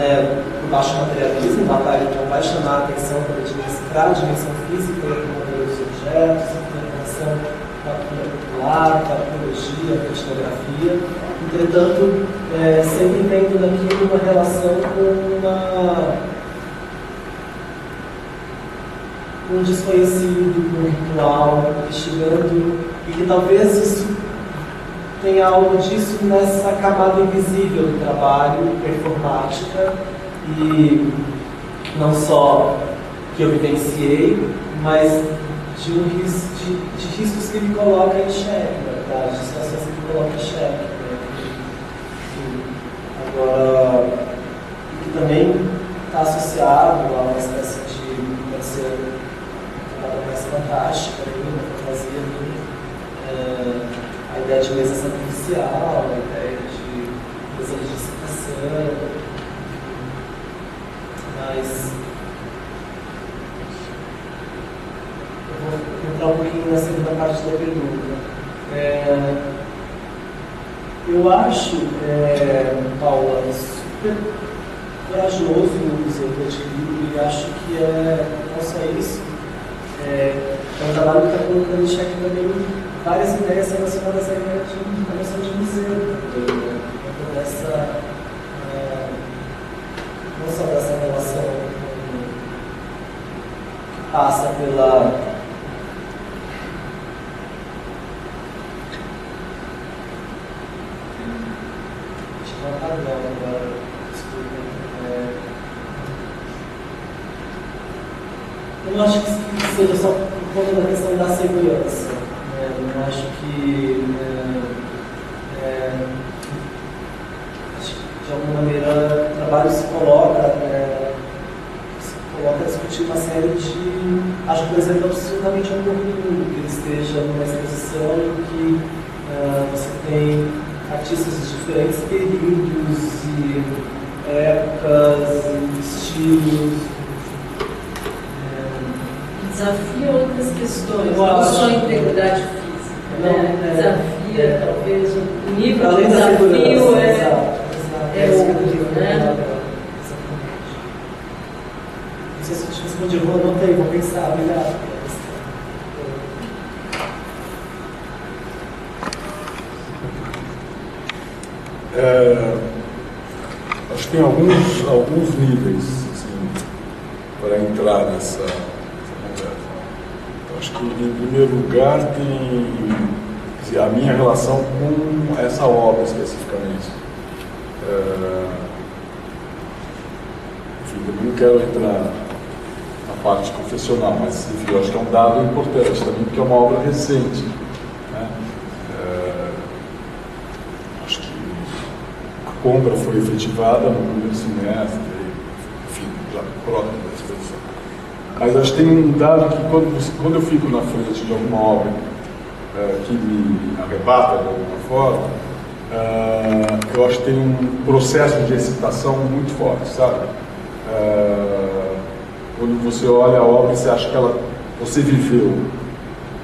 o baixo materialismo. Batalha então vai chamar a atenção para a dimensão física e econômica dos objetos, em relação à cultura popular, à arqueologia, à etnografia. Entretanto, sempre tendo naquilo uma relação com um desconhecido, um ritual, chegando, e que talvez isso tenha algo disso nessa camada invisível do trabalho, performática, e não só que eu vivenciei, mas de riscos que me colocam em xeque, na verdade, de situações que me colocam em xeque. Agora, que também está associado a uma espécie de pode ser uma mais fantástica, uma fantasia minha, a ideia de mesa sacrificial, a ideia de mesa de dissertação, mas eu vou entrar um pouquinho na segunda parte da pergunta. Eu acho, Paula, super corajoso o museu do equilíbrio, e acho que não só isso, É um trabalho que está colocando em xeque também várias ideias relacionadas à ideia de noção de museu também, né? Então, não só dessa relação que passa pela eu não acho que seja só por conta da questão da segurança. Eu não acho que acho que de alguma maneira o trabalho se coloca a discutir uma série de. Acho que, por exemplo, absolutamente oportuno que ele esteja numa exposição em que você tem artistas de diferentes períodos e épocas e estilos. Desafia outras questões, não só a integridade física, né? Desafia, talvez, o nível de desafio outro, né? Não sei se eu te respondi, eu anotei, vou pensar, obrigado. Acho que tem alguns níveis assim, para entrar nessa conversa. Acho que, em primeiro lugar, tem a minha relação com essa obra especificamente. Enfim, também não quero entrar na parte confessional, mas enfim, eu acho que é um dado importante também, porque é uma obra recente. Né? Acho que a compra foi efetivada no primeiro semestre, enfim, já próximo da exposição. Mas acho que tem um dado que quando eu fico na frente de alguma obra que me arrebata de alguma forma, eu acho que tem um processo de excitação muito forte, sabe? Quando você olha a obra e você acha que você viveu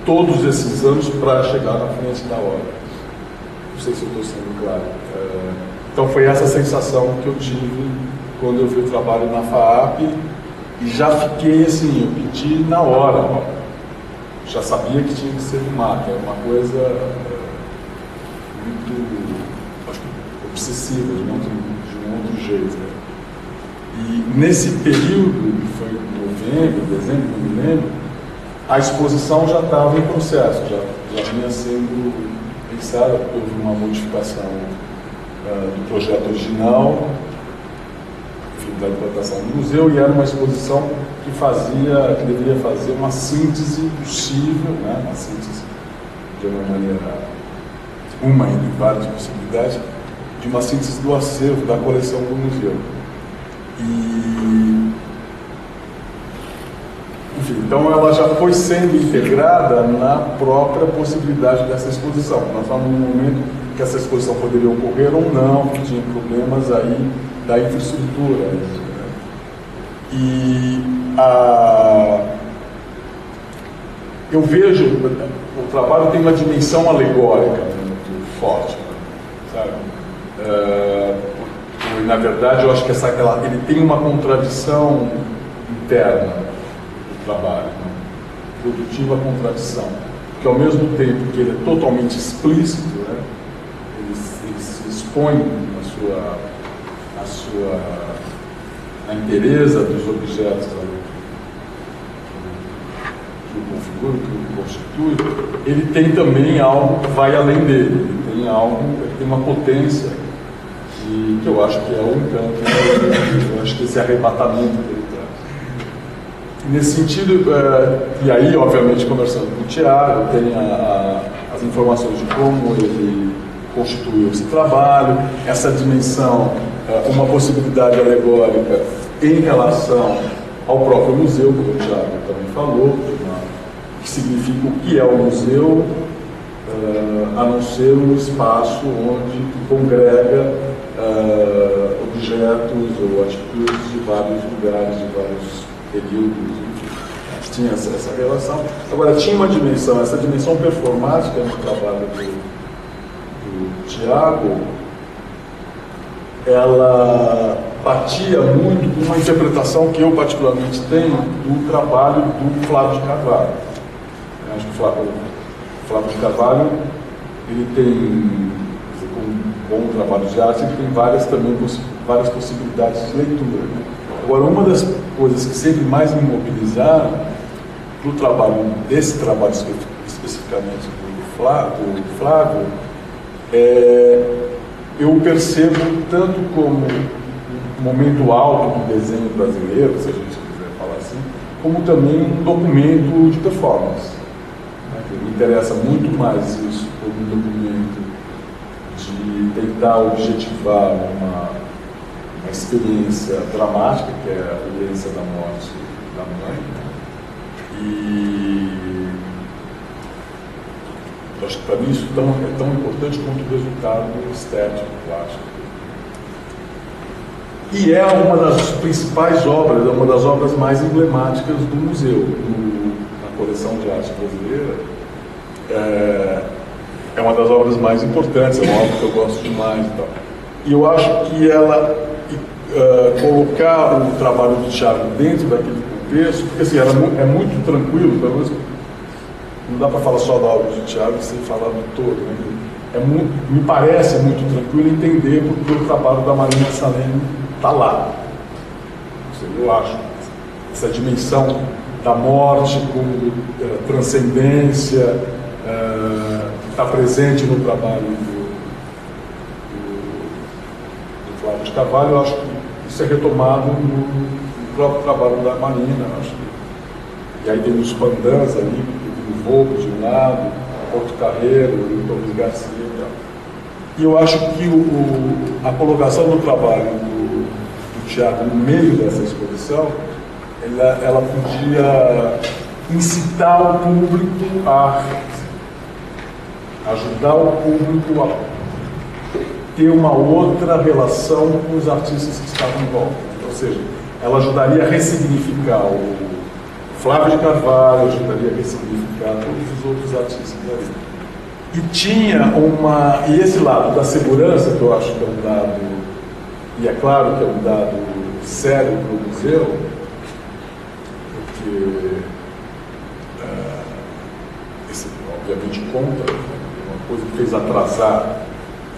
todos esses anos para chegar na frente da obra. Não sei se eu estou sendo claro. Então foi essa sensação que eu tive quando eu vi o trabalho na FAAP e já fiquei assim, eu pedi na hora, ó. Já sabia que tinha que ser do MAC, era uma coisa muito, acho que obsessiva, de um outro jeito. Né? E nesse período, que foi novembro, dezembro, não me lembro, a exposição já estava em processo, já vinha sendo pensada, houve uma modificação do projeto original, enfim, da implantação do museu, e era uma exposição que deveria fazer uma síntese possível, né, uma síntese de uma maneira, uma entre várias possibilidades, de uma síntese do acervo da coleção do museu. E, enfim, então ela já foi sendo integrada na própria possibilidade dessa exposição. Nós estamos num momento que essa exposição poderia ocorrer ou não, que tinha problemas aí da infraestrutura. Né? E eu vejo, o trabalho tem uma dimensão alegórica muito forte, sabe? Na verdade, eu acho que ele tem uma contradição interna do trabalho, né? Produtiva contradição, que ao mesmo tempo que ele é totalmente explícito, né? ele se expõe na inteireza dos objetos que o configuram, que o constitui. Ele tem também algo que vai além dele, ele tem uma potência que eu acho que é o encanto, eu acho que esse arrebatamento que ele traz. Nesse sentido, e aí, obviamente, conversando com o Tiago, tem as informações de como ele constituiu esse trabalho, essa dimensão, uma possibilidade alegórica em relação ao próprio museu, como o Tiago também falou, que significa o que é o museu, a não ser um espaço onde congrega objetos ou atitudes de vários lugares, de vários períodos, enfim. Tinha essa relação. Agora, tinha uma dimensão, essa dimensão performática no trabalho do Tiago, ela batia muito com uma interpretação que eu particularmente tenho do trabalho do Flávio de Carvalho. acho que o Flávio de Carvalho, ele tem, com um bom trabalho de arte, ele tem várias possibilidades de leitura, né? Agora, uma das coisas que sempre mais me mobilizaram para o trabalho, desse trabalho especificamente do Flávio, eu percebo tanto como um momento alto do desenho brasileiro, se a gente quiser falar assim, como também um documento de performance. Me interessa muito mais isso como um documento de tentar objetivar uma experiência dramática, que é a vivência da morte da mãe, e eu acho que para mim isso é tão importante quanto o resultado estético, plástico. E é uma das principais obras, é uma das obras mais emblemáticas do museu, na coleção de arte brasileira. É uma das obras mais importantes, é uma obra que eu gosto demais e tal. E eu acho que ela colocar o trabalho do Thiago dentro daquele contexto, porque assim, é muito tranquilo, pelo menos não dá para falar só da obra do Thiago sem falar do todo, né? Me parece muito tranquilo entender porque o trabalho da Marina Salem está lá. Eu acho essa dimensão da morte como transcendência está presente no trabalho do Flávio de Carvalho. Eu acho que isso é retomado no próprio trabalho da Marina. Acho que, e aí tem os pandãs ali, tem o Volpe de um lado, Porto Carreiro, o Torres Garcia e tal. E eu acho que a colocação do trabalho do Thiago no meio dessa exposição, ela podia incitar o público a ajudar o público a ter uma outra relação com os artistas que estavam em volta. Ou seja, ela ajudaria a ressignificar o Flávio de Carvalho, ajudaria a ressignificar todos os outros artistas ali. E esse lado da segurança, que eu acho que é um dado, e é claro que é um dado sério para o museu, porque esse obviamente conta, uma coisa que fez atrasar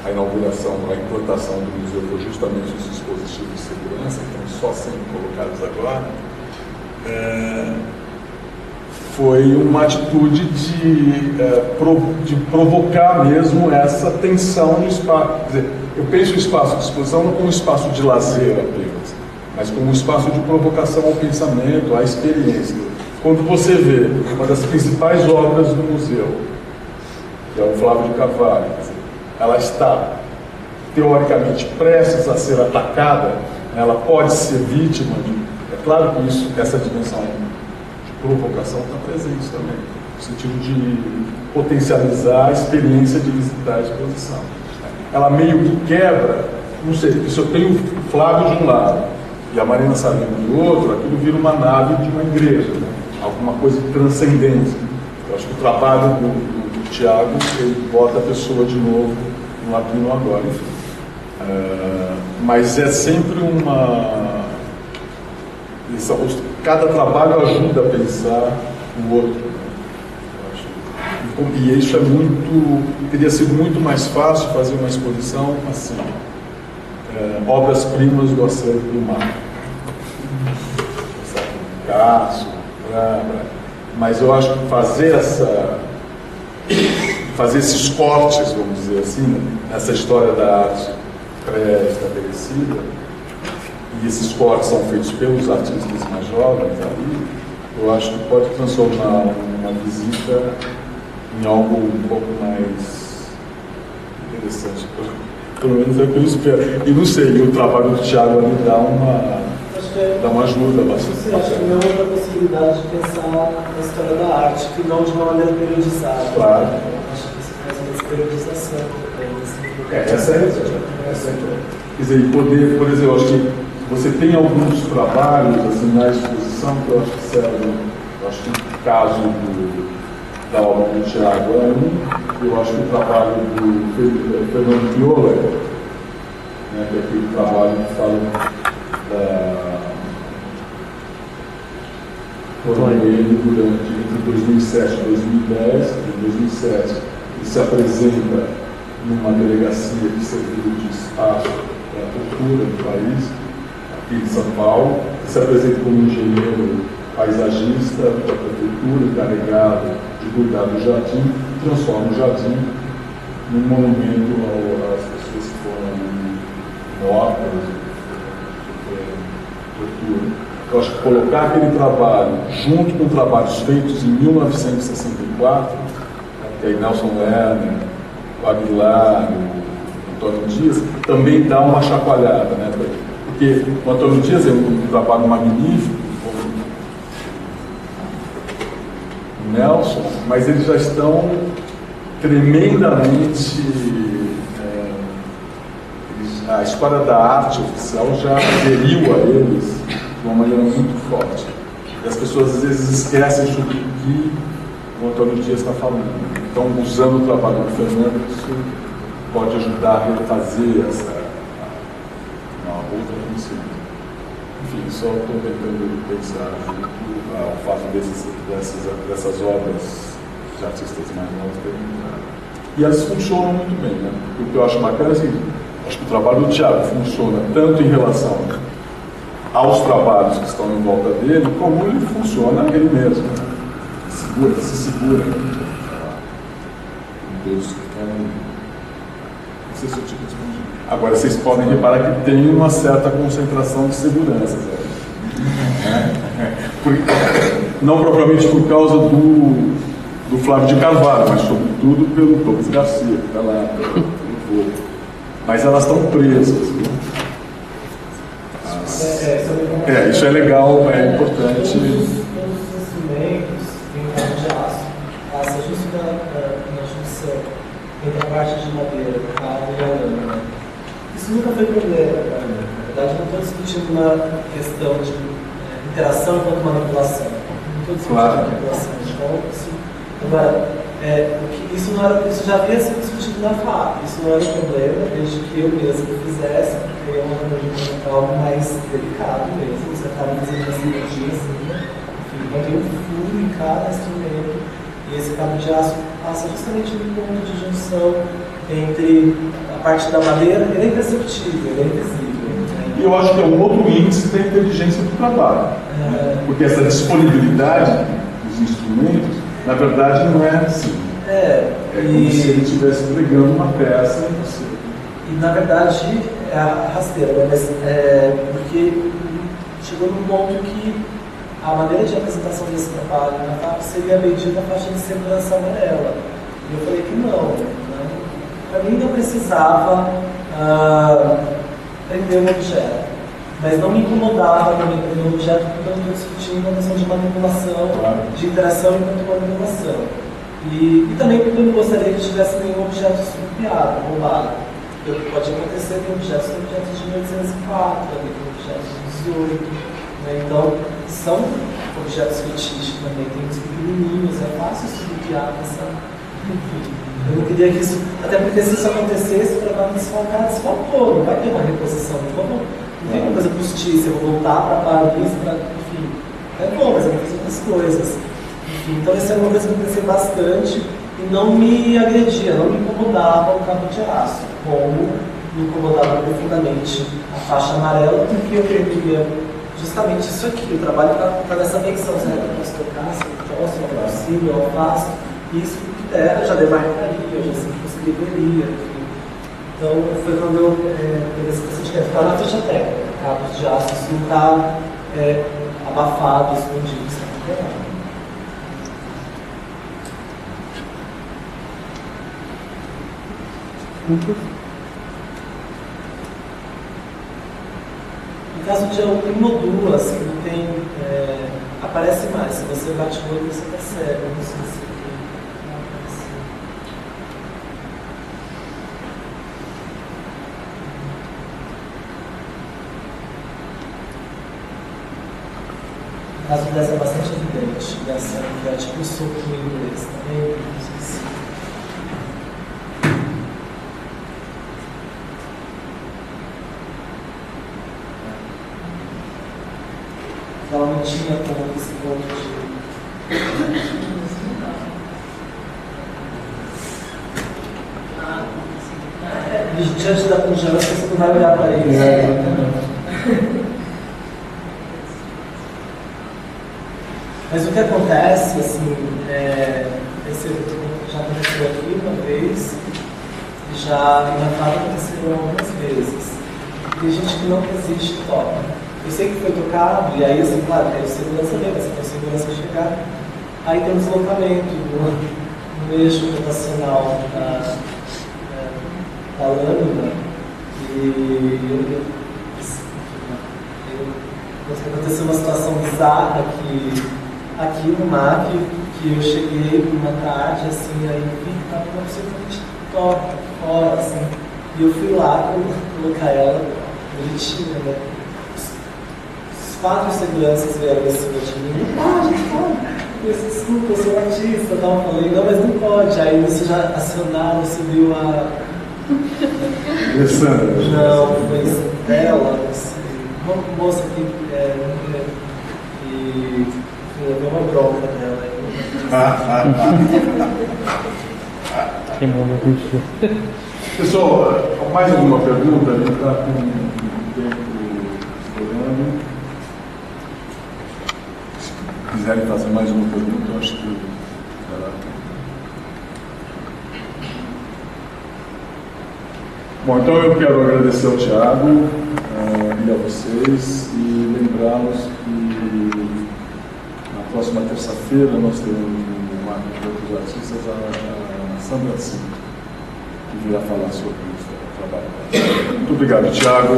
a inauguração, a implantação do museu foi justamente os dispositivos de segurança, que estão só sendo colocados agora. Foi uma atitude de provocar mesmo essa tensão no espaço. Quer dizer, eu penso o espaço de exposição não como um espaço de lazer apenas, mas como um espaço de provocação ao pensamento, à experiência. Quando você vê uma das principais obras do museu, que é o Flávio de Carvalho, ela está teoricamente prestes a ser atacada, ela pode ser vítima de... É claro que essa dimensão de provocação está presente também, no sentido de potencializar a experiência de visitar a exposição. Ela meio que quebra, não sei, porque se eu tenho o Flávio de um lado e a Marina Salem do outro, aquilo vira uma nave de uma igreja, né? Alguma coisa de transcendência. Eu acho que o trabalho do Thiago, ele bota a pessoa de novo no aqui e no agora, enfim. Mas é sempre cada trabalho ajuda a pensar o outro. E isso teria sido muito mais fácil fazer uma exposição assim, obras-primas do acervo do mar. Picasso, mas eu acho que fazer esses cortes, vamos dizer assim, nessa história da arte pré-estabelecida, e esses cortes são feitos pelos artistas mais jovens ali, eu acho que pode transformar uma visita em algo um pouco mais interessante. Pelo menos é o que eu espero. E não sei, o trabalho do Thiago ali dá uma ajuda bastante. Acho que não é outra possibilidade de pensar na história da arte, que não de uma maneira periodizada. Claro. Acho que você faz uma desperiodização também. Essa é a ideia. Quer dizer, por exemplo, eu acho que você tem alguns trabalhos assim, na exposição que eu acho que servem. Eu acho que o caso da obra do Thiago é eu acho que o trabalho do Fernando Piola, né, que é aquele trabalho que fala da ele durante entre 2007 e 2010. Em 2007, ele se apresenta numa delegacia que serviu de espaço para a cultura do país, aqui em São Paulo. Ele se apresenta como engenheiro paisagista da prefeitura, encarregado de cuidar do jardim, transforma o jardim num monumento às pessoas que foram mortas, tortura. Eu acho que colocar aquele trabalho junto com trabalhos feitos em 1964, que aí Nelson Lerner, o Aguilar, o Antônio Dias, também dá uma chacoalhada, né? Porque o Antônio Dias é um trabalho magnífico, o Nelson, mas eles já estão tremendamente... a história da arte oficial já aderiu a eles de uma maneira muito forte. E as pessoas às vezes esquecem sobre o que o Antônio Dias está falando. Então, usando o trabalho do Fernando, isso pode ajudar a refazer uma outra função. Enfim, só estou tentando pensar junto ao fato dessas obras de artistas mais novos terem. E elas funcionam muito bem, né? O que eu acho bacana é assim, acho que o trabalho do Thiago funciona tanto em relação aos trabalhos que estão em volta dele, como ele funciona ele mesmo. Se segura. Todos que estão. Não sei se eu te respondi. Agora, vocês podem reparar que tem uma certa concentração de seguranças. Não propriamente por causa do Flávio de Carvalho, mas sobretudo pelo Thomas Garcia, que está lá, pelo fogo. Mas elas estão presas. Viu? Isso é legal, é importante. Todos os instrumentos têm cabo de aço. Passa justo na junção entre a parte de madeira, o cabo e a lâmina. Isso nunca foi problema para mim. Na verdade, não estou discutindo uma questão de interação enquanto manipulação. Não estou discutindo manipulação. Agora, isso já havia sido discutido na FAP. Isso não era um problema, desde que eu mesmo fizesse, porque é algo mais delicado mesmo. Você acaba fazendo uma cirurgia assim, enfim, então tem um furo em cada instrumento, e esse cabo de aço passa justamente no ponto de junção entre a parte da madeira. Ele é imperceptível, ele é invisível. E eu acho que é um outro índice da inteligência do trabalho. Né? Porque essa disponibilidade dos instrumentos, na verdade, não é assim. É como se ele estivesse pregando uma peça em você. E, na verdade, é a rasteira, mas porque chegou num ponto que a maneira de apresentação desse trabalho na FAP seria medida a faixa de segurança amarela. E eu falei que não. Né? Para mim, não precisava prender um objeto. Mas não me incomodava também prender um objeto, porque eu estou discutindo a noção de manipulação, de interação enquanto manipulação. E também porque eu não gostaria que tivesse nenhum objeto estrupiado, roubado. O que pode acontecer tem objetos de 1804, tem objetos de 18. Né? Então, são objetos fetichistas também, tem uns pequenininhos, é fácil estrupiar essa. Eu não queria que isso. Até porque se isso acontecesse, o trabalho desfalcou, não vai ter uma reposição. Não tem uma coisa postiça, eu vou voltar para Paris, enfim. É bom, mas eu vou fazer outras coisas. Então, essa é uma coisa que eu pensei bastante e não me agredia, não me incomodava o cabo de aço, como me incomodava profundamente a faixa amarela, porque eu queria justamente isso aqui. O trabalho está nessa menção, certo? Eu posso tocar, se eu posso, se é possível, eu faço. Isso eu já demarcaria, eu já escreveria, enfim. Então, foi quando eu teve essa questão de ficar na ficha técnica, cabos de aço, isso não está abafado, escondido, isso não é. No caso de uma ou duas que não tem, aparece mais. Se você bate o olho, você percebe. Não sei se não aparece. No caso dessa é bastante evidente. Dessa que é tipo um soco em inglês também. Não sei se... Ela não tinha como esse ponto de diante da pujança você não vai olhar para isso. Mas o que acontece, assim, já aconteceu aqui uma vez, já em Natal aconteceu algumas vezes. Tem gente que não resiste e toca. Eu sei que foi tocado, e aí, assim, claro, tem o segurança dele, mas tem o segurança chegar. Aí tem um deslocamento no eixo rotacional da lâmina, e aconteceu uma situação bizarra aqui no MAP, que eu cheguei uma tarde, assim, aí eu vi que estava absolutamente torta, fora, assim, e eu fui lá colocar ela bonitinha, né? Os 4 seguranças vieram em cima de mim, eu desculpa, eu sou artista, eu falei, não, mas não pode, aí isso já acionaram, subiu a... Não, foi Estela, uma moça que levou uma bronca dela. Pessoal, mais alguma pergunta? A gente está com o tempo estourando. Se quiserem fazer mais uma pergunta, eu acho que será. Bom, então eu quero agradecer ao Thiago e a vocês e lembrá-los que na próxima terça-feira nós teremos no Marco de Outros Artistas a Sandra Cinto, que virá falar sobre o trabalho. Muito obrigado, Thiago.